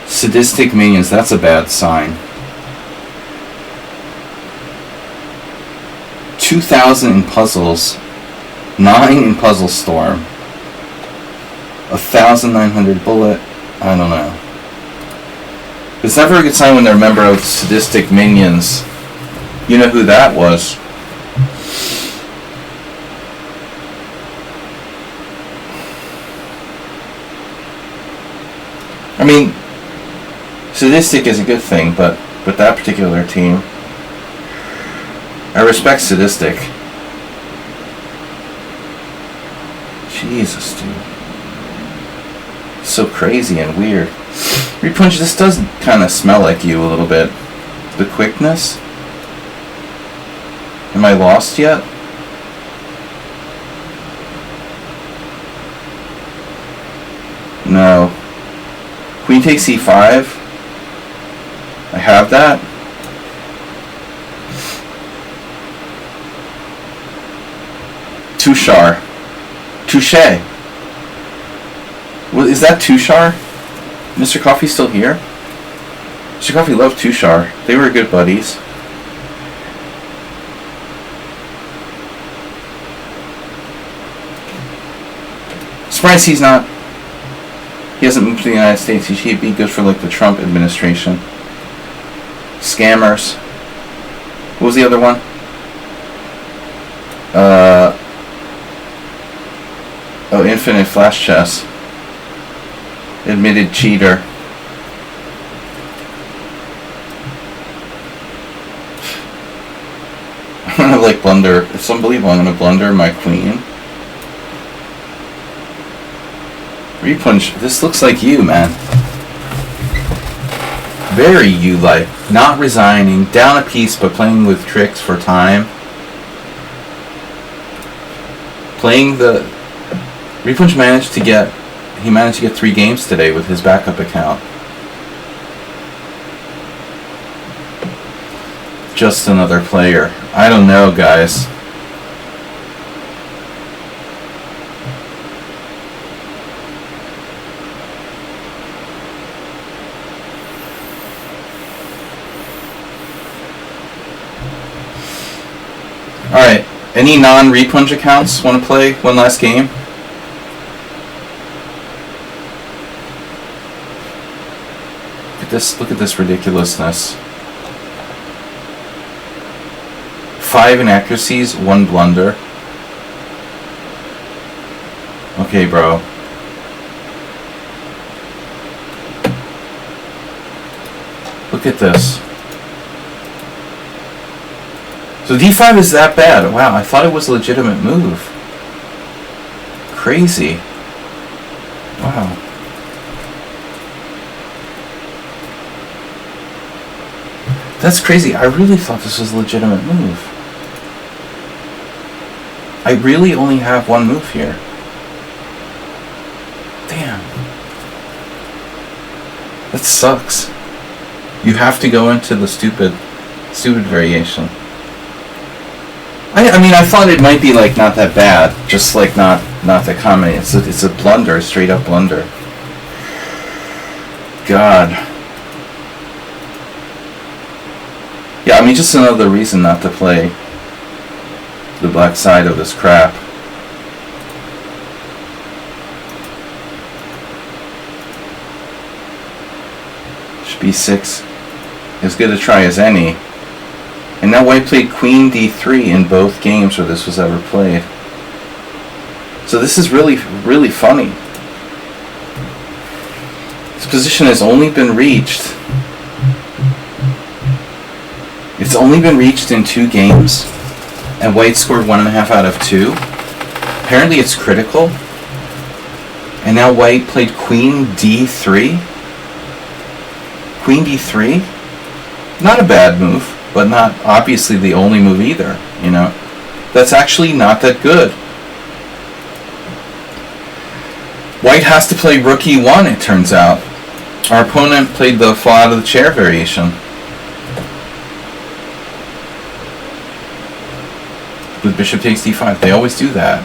Sadistic minions, that's a bad sign. 2,000 in puzzles, 9 in Puzzle Storm, 1,900 bullet. I don't know. It's never a good sign when they're a member of Sadistic Minions. You know who that was? I mean, Sadistic is a good thing, but with that particular team, I respect Sadistic. Jesus, dude. So crazy and weird. Repunch, this does kind of smell like you a little bit. The quickness? Am I lost yet? No. Queen takes e5. I have that. Tushar. Touche. Well, is that Tushar? Mr. Coffee's still here? Mr. Coffee loved Tushar. They were good buddies. Surprised he's not. He hasn't moved to the United States. He'd be good for like the Trump administration. Scammers. What was the other one? Oh, Infinite Flash Chess. Admitted cheater. I'm gonna like blunder. It's unbelievable. I'm gonna blunder my queen. Repunch. This looks like you, man. Very you-like. Not resigning. Down a piece, but playing with tricks for time. Playing the... Repunch managed to get 3 games today with his backup account. Just another player. I don't know, guys. Alright, any non-Repunch accounts want to play one last game? Look at this ridiculousness. 5 inaccuracies, 1 blunder. Okay, bro. Look at this. So d5 is that bad? Wow, I thought it was a legitimate move. Crazy. Wow. That's crazy. I really thought this was a legitimate move. I really only have one move here. Damn. That sucks. You have to go into the stupid variation. I mean, I thought it might be like not that bad, just like not that common. It's a blunder, a straight up blunder. God. Yeah, I mean, just another reason not to play the black side of this crap. B6, as good a try as any. And now white played queen d3 in both games where this was ever played. So this is really, really funny. This position has only been reached. It's only been reached in 2 games, and white scored 1.5 out of 2. Apparently it's critical. And now white played queen d3. Queen d3, not a bad move, but not obviously the only move either, you know. That's actually not that good. White has to play rook e1, it turns out. Our opponent played the fall out of the chair variation. With bishop takes d5, they always do that.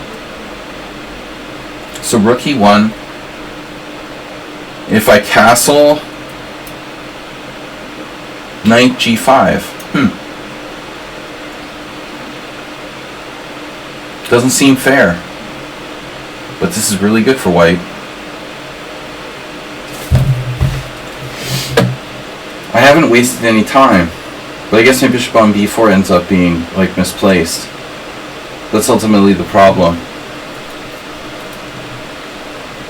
So rook e1, if I castle, knight g5. Doesn't seem fair. But this is really good for white. I haven't wasted any time. But I guess my bishop on b4 ends up being like misplaced. That's ultimately the problem.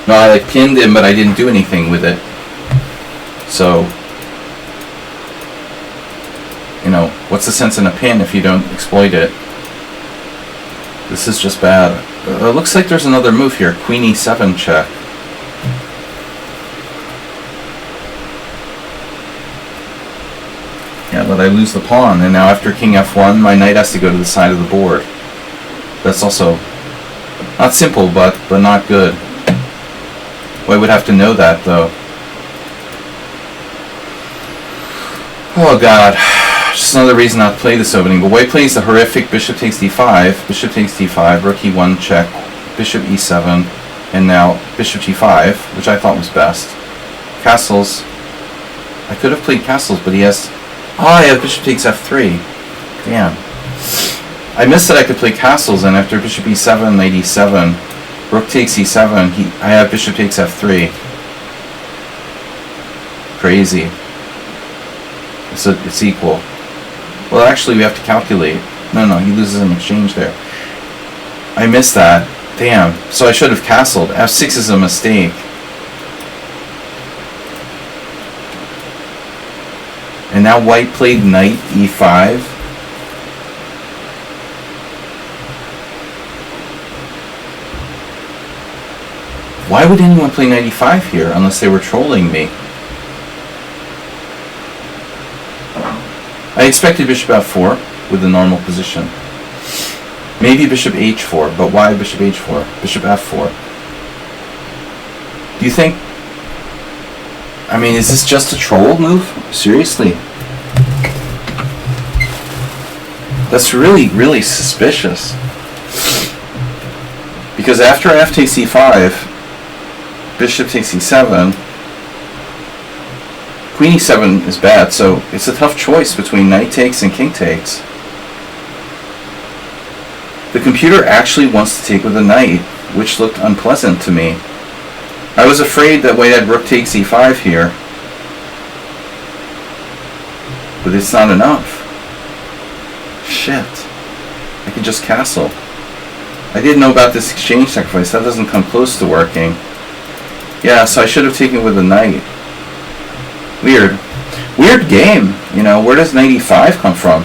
No, I like pinned him, but I didn't do anything with it. So, you know, what's the sense in a pin if you don't exploit it? This is just bad. It looks like there's another move here. Queen e7 check. Yeah, but I lose the pawn, and now after king f1, my knight has to go to the side of the board. That's also not simple, but not good. White would have to know that, though. Oh god. Just another reason not to play this opening. But white plays the horrific bishop takes d5, rook e1 check, bishop e7, and now bishop g5, which I thought was best. Castles. I could have played castles, but he has... Oh, I have bishop takes f3. Damn. I missed that I could play castles, and after bishop e7, knight e7, rook takes e7, I have bishop takes f3. Crazy. It's equal. Well, actually, we have to calculate. No, he loses in exchange there. I missed that. Damn. So I should have castled. f6 is a mistake. And now white played knight e5. Why would anyone play knight e5 here unless they were trolling me? I expected bishop f4 with the normal position. Maybe bishop h4, but why bishop h4? Bishop f4. Do you think... I mean, is this just a troll move? Seriously? That's really, really suspicious. Because after f takes e5, bishop takes e7, queen e7 is bad, so it's a tough choice between knight takes and king takes. The computer actually wants to take with a knight, which looked unpleasant to me. I was afraid that white had rook takes e5 here, but it's not enough. Shit. I can just castle. I didn't know about this exchange sacrifice. That doesn't come close to working. Yeah, so I should have taken with a knight. Weird. Weird game. You know, where does knight e5 come from?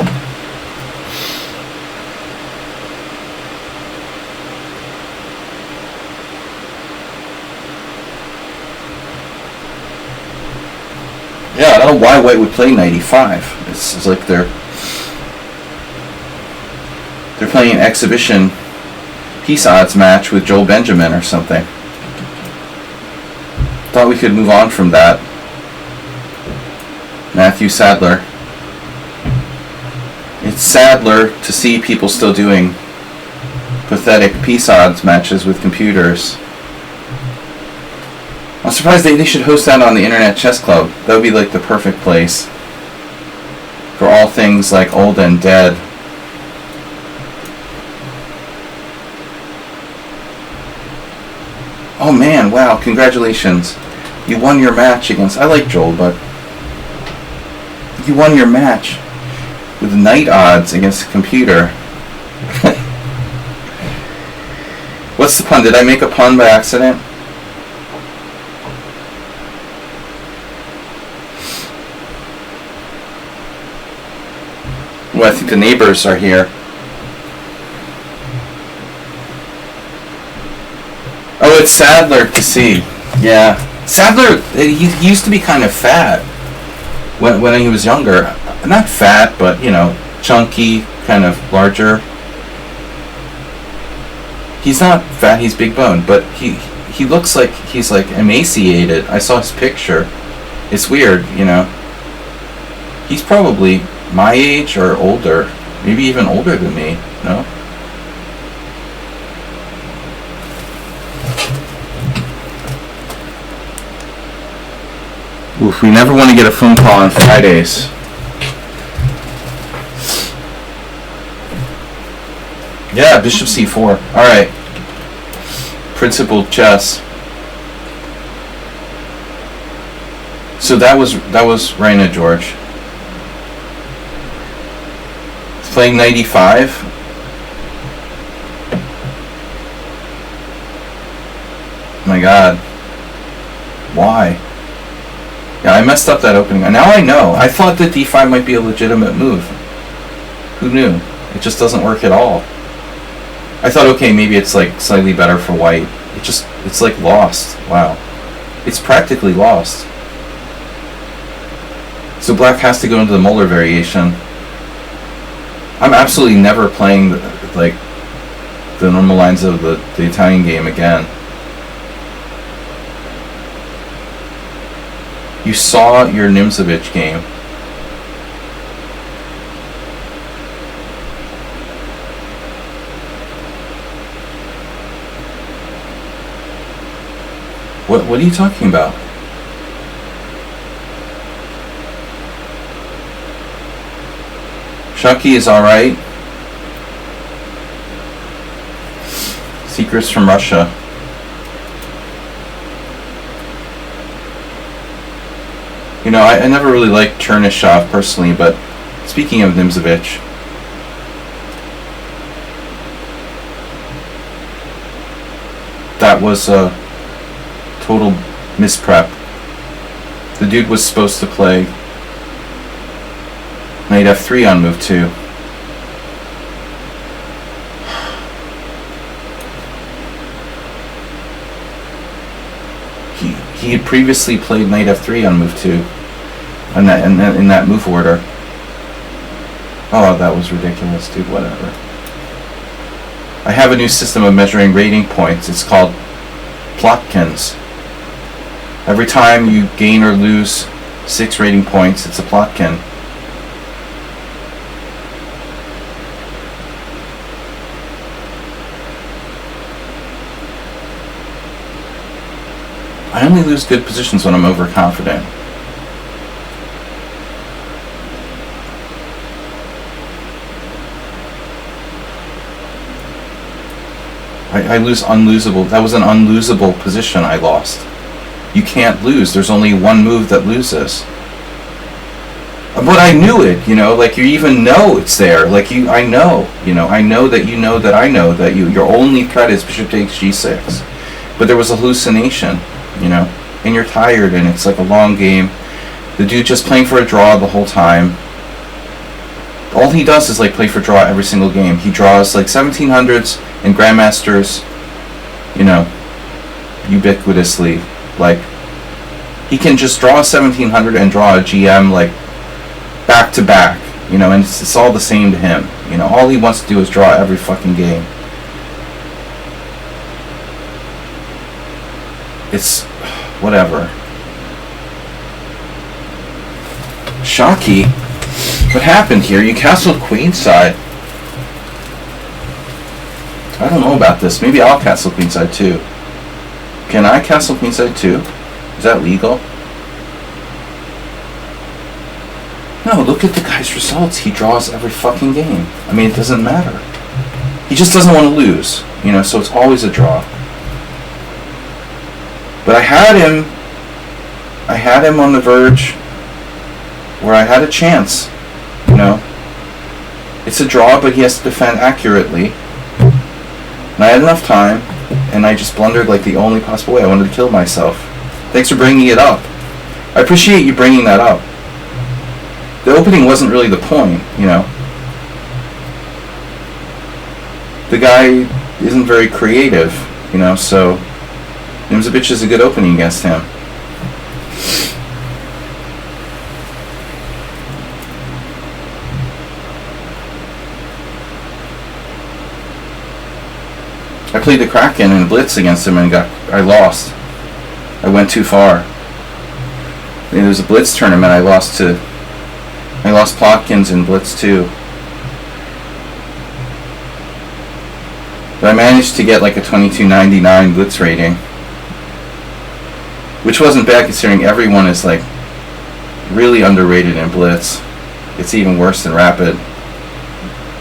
Yeah, I don't know why white would play knight e5. It's like they're playing an exhibition peace odds match with Joel Benjamin or something. Thought we could move on from that. Matthew Sadler. It's sadler to see people still doing pathetic peace odds matches with computers. I'm surprised they should host that on the Internet Chess Club. That would be like the perfect place for all things like old and dead. Oh man, wow, congratulations. You won your match against... I like Joel, but... You won your match with knight odds against a computer. What's the pun? Did I make a pun by accident? Well, I think the neighbors are here. Oh, it's Sadler to see. Yeah. Sadler, he used to be kind of fat when he was younger. Not fat, but, you know, chunky, kind of larger. He's not fat, he's big boned, but he looks like he's like emaciated. I saw his picture. It's weird, you know. He's probably my age or older. Maybe even older than me, no? Oof, we never want to get a phone call on Fridays. Yeah, bishop c4. Alright. Principled chess. So that was Raina George. Playing 95. My god. Why? Yeah, I messed up that opening. Now I know. I thought that d5 might be a legitimate move. Who knew? It just doesn't work at all. I thought, okay, maybe it's like slightly better for white. It's like lost. Wow. It's practically lost. So black has to go into the Moeller variation. I'm absolutely never playing like the normal lines of the Italian game again. You saw your Nimzovich game. What are you talking about? Chucky is alright. Secrets from Russia. You know, I never really liked Chernyshov personally, but speaking of Nimzovich, that was a total misprep. The dude was supposed to play knight f3 on move 2. He had previously played knight f3 on move 2 in that move order. Oh, that was ridiculous, dude. Whatever. I have a new system of measuring rating points. It's called Plotkins. Every time you gain or lose 6 rating points, it's a Plotkin. I only lose good positions when I'm overconfident. I lose unlosable. That was an unlosable position I lost. You can't lose. There's only one move that loses. But I knew it, you know, like you even know it's there. Like I know, you know, I know that you know that I know that your only threat is bishop takes g6. But there was a hallucination, you know, and you're tired and it's like a long game. The dude just playing for a draw the whole time. All he does is like play for draw every single game. He draws like 1700s and grandmasters, you know, ubiquitously. Like he can just draw a 1700 and draw a GM like back to back, you know, and it's all the same to him. You know, all he wants to do is draw every fucking game. It's whatever. Shocky. What happened here? You castled queenside. I don't know about this. Maybe I'll castle queenside too. Can I castle queenside too? Is that legal? No, look at the guy's results. He draws every fucking game. I mean, it doesn't matter. He just doesn't want to lose, you know, so it's always a draw. But I had him on the verge where I had a chance, you know. It's a draw, but he has to defend accurately. And I had enough time, and I just blundered like the only possible way. I wanted to kill myself. Thanks for bringing it up. I appreciate you bringing that up. The opening wasn't really the point, you know. The guy isn't very creative, you know, so Nimzovich is a good opening against him. I played the Kraken in Blitz against him and I lost. I went too far. I mean, there was a Blitz tournament. I lost Plotkins in Blitz too. But I managed to get like a 2299 Blitz rating, which wasn't bad considering everyone is like really underrated in Blitz. It's even worse than Rapid.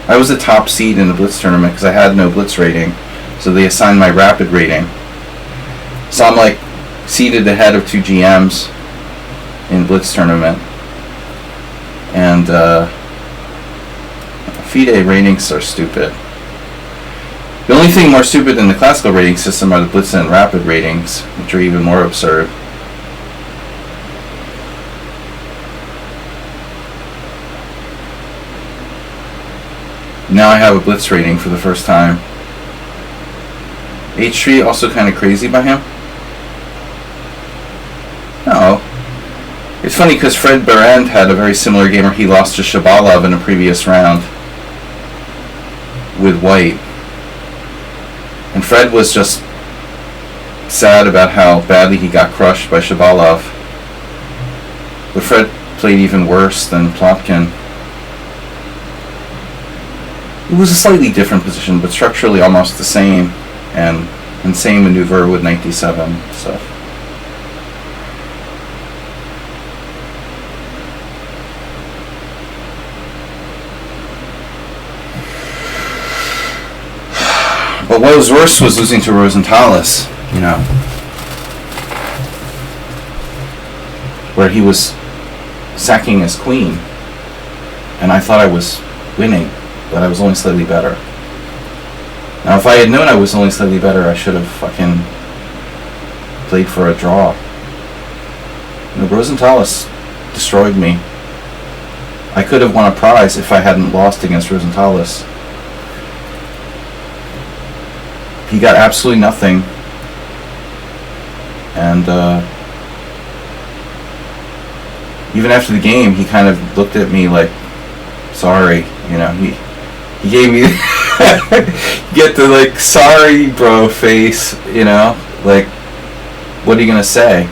I was the top seed in the Blitz tournament because I had no Blitz rating, so they assigned my Rapid rating. So I'm like seated ahead of 2 GMs in Blitz tournament. And FIDE ratings are stupid. The only thing more stupid than the classical rating system are the Blitz and Rapid ratings, which are even more absurd. Now I have a Blitz rating for the first time. H3 also kind of crazy by him? No. It's funny because Fred Barand had a very similar game where he lost to Shabalov in a previous round with white. And Fred was just sad about how badly he got crushed by Shabalov. But Fred played even worse than Plotkin. It was a slightly different position, but structurally almost the same. And same maneuver with 97 stuff. But what was worse was losing to Rosenthalis, you know, where he was sacking his queen, and I thought I was winning, but I was only slightly better. Now, if I had known I was only slightly better, I should have fucking played for a draw. You know, Rosenthalis destroyed me. I could have won a prize if I hadn't lost against Rosenthalis. He got absolutely nothing, and even after the game, he kind of looked at me like, "Sorry," you know. He gave me get the like "sorry, bro" face, you know. Like, what are you gonna say?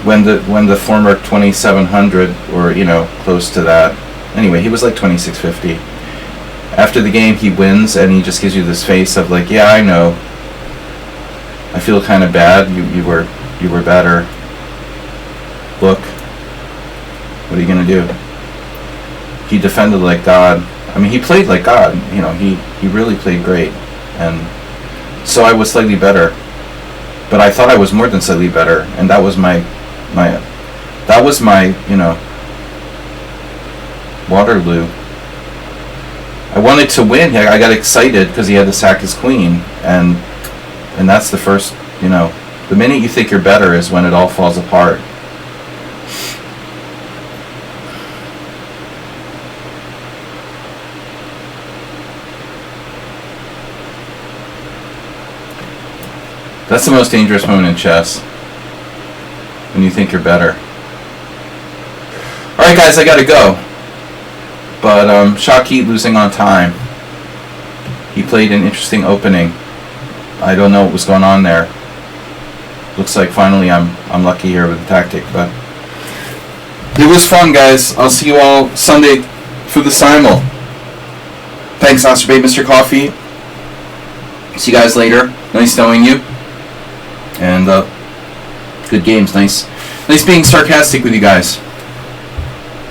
When the former 2700, or you know, close to that. Anyway, he was like 2650. After the game, he wins, and he just gives you this face of like, "Yeah, I know. I feel kind of bad. You were better. Look, what are you gonna do?" He defended like God. I mean, he played like God. You know, he really played great, and so I was slightly better. But I thought I was more than slightly better, and that was my you know, Waterloo. I wanted to win. I got excited because he had to sack his queen, and that's the first, you know, the minute you think you're better is when it all falls apart. That's the most dangerous moment in chess, when you think you're better. Alright guys, I gotta go. But Sladgie losing on time. He played an interesting opening. I don't know what was going on there. Looks like finally I'm lucky here with the tactic, but it was fun, guys. I'll see you all Sunday for the simul. Thanks, Masturbate Mr. Coffee. See you guys later. Nice knowing you. And good games. Nice being sarcastic with you guys.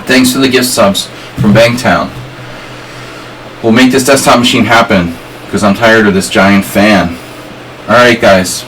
Thanks for the gift subs from Bangtown. We'll make this desktop machine happen because I'm tired of this giant fan. Alright, guys.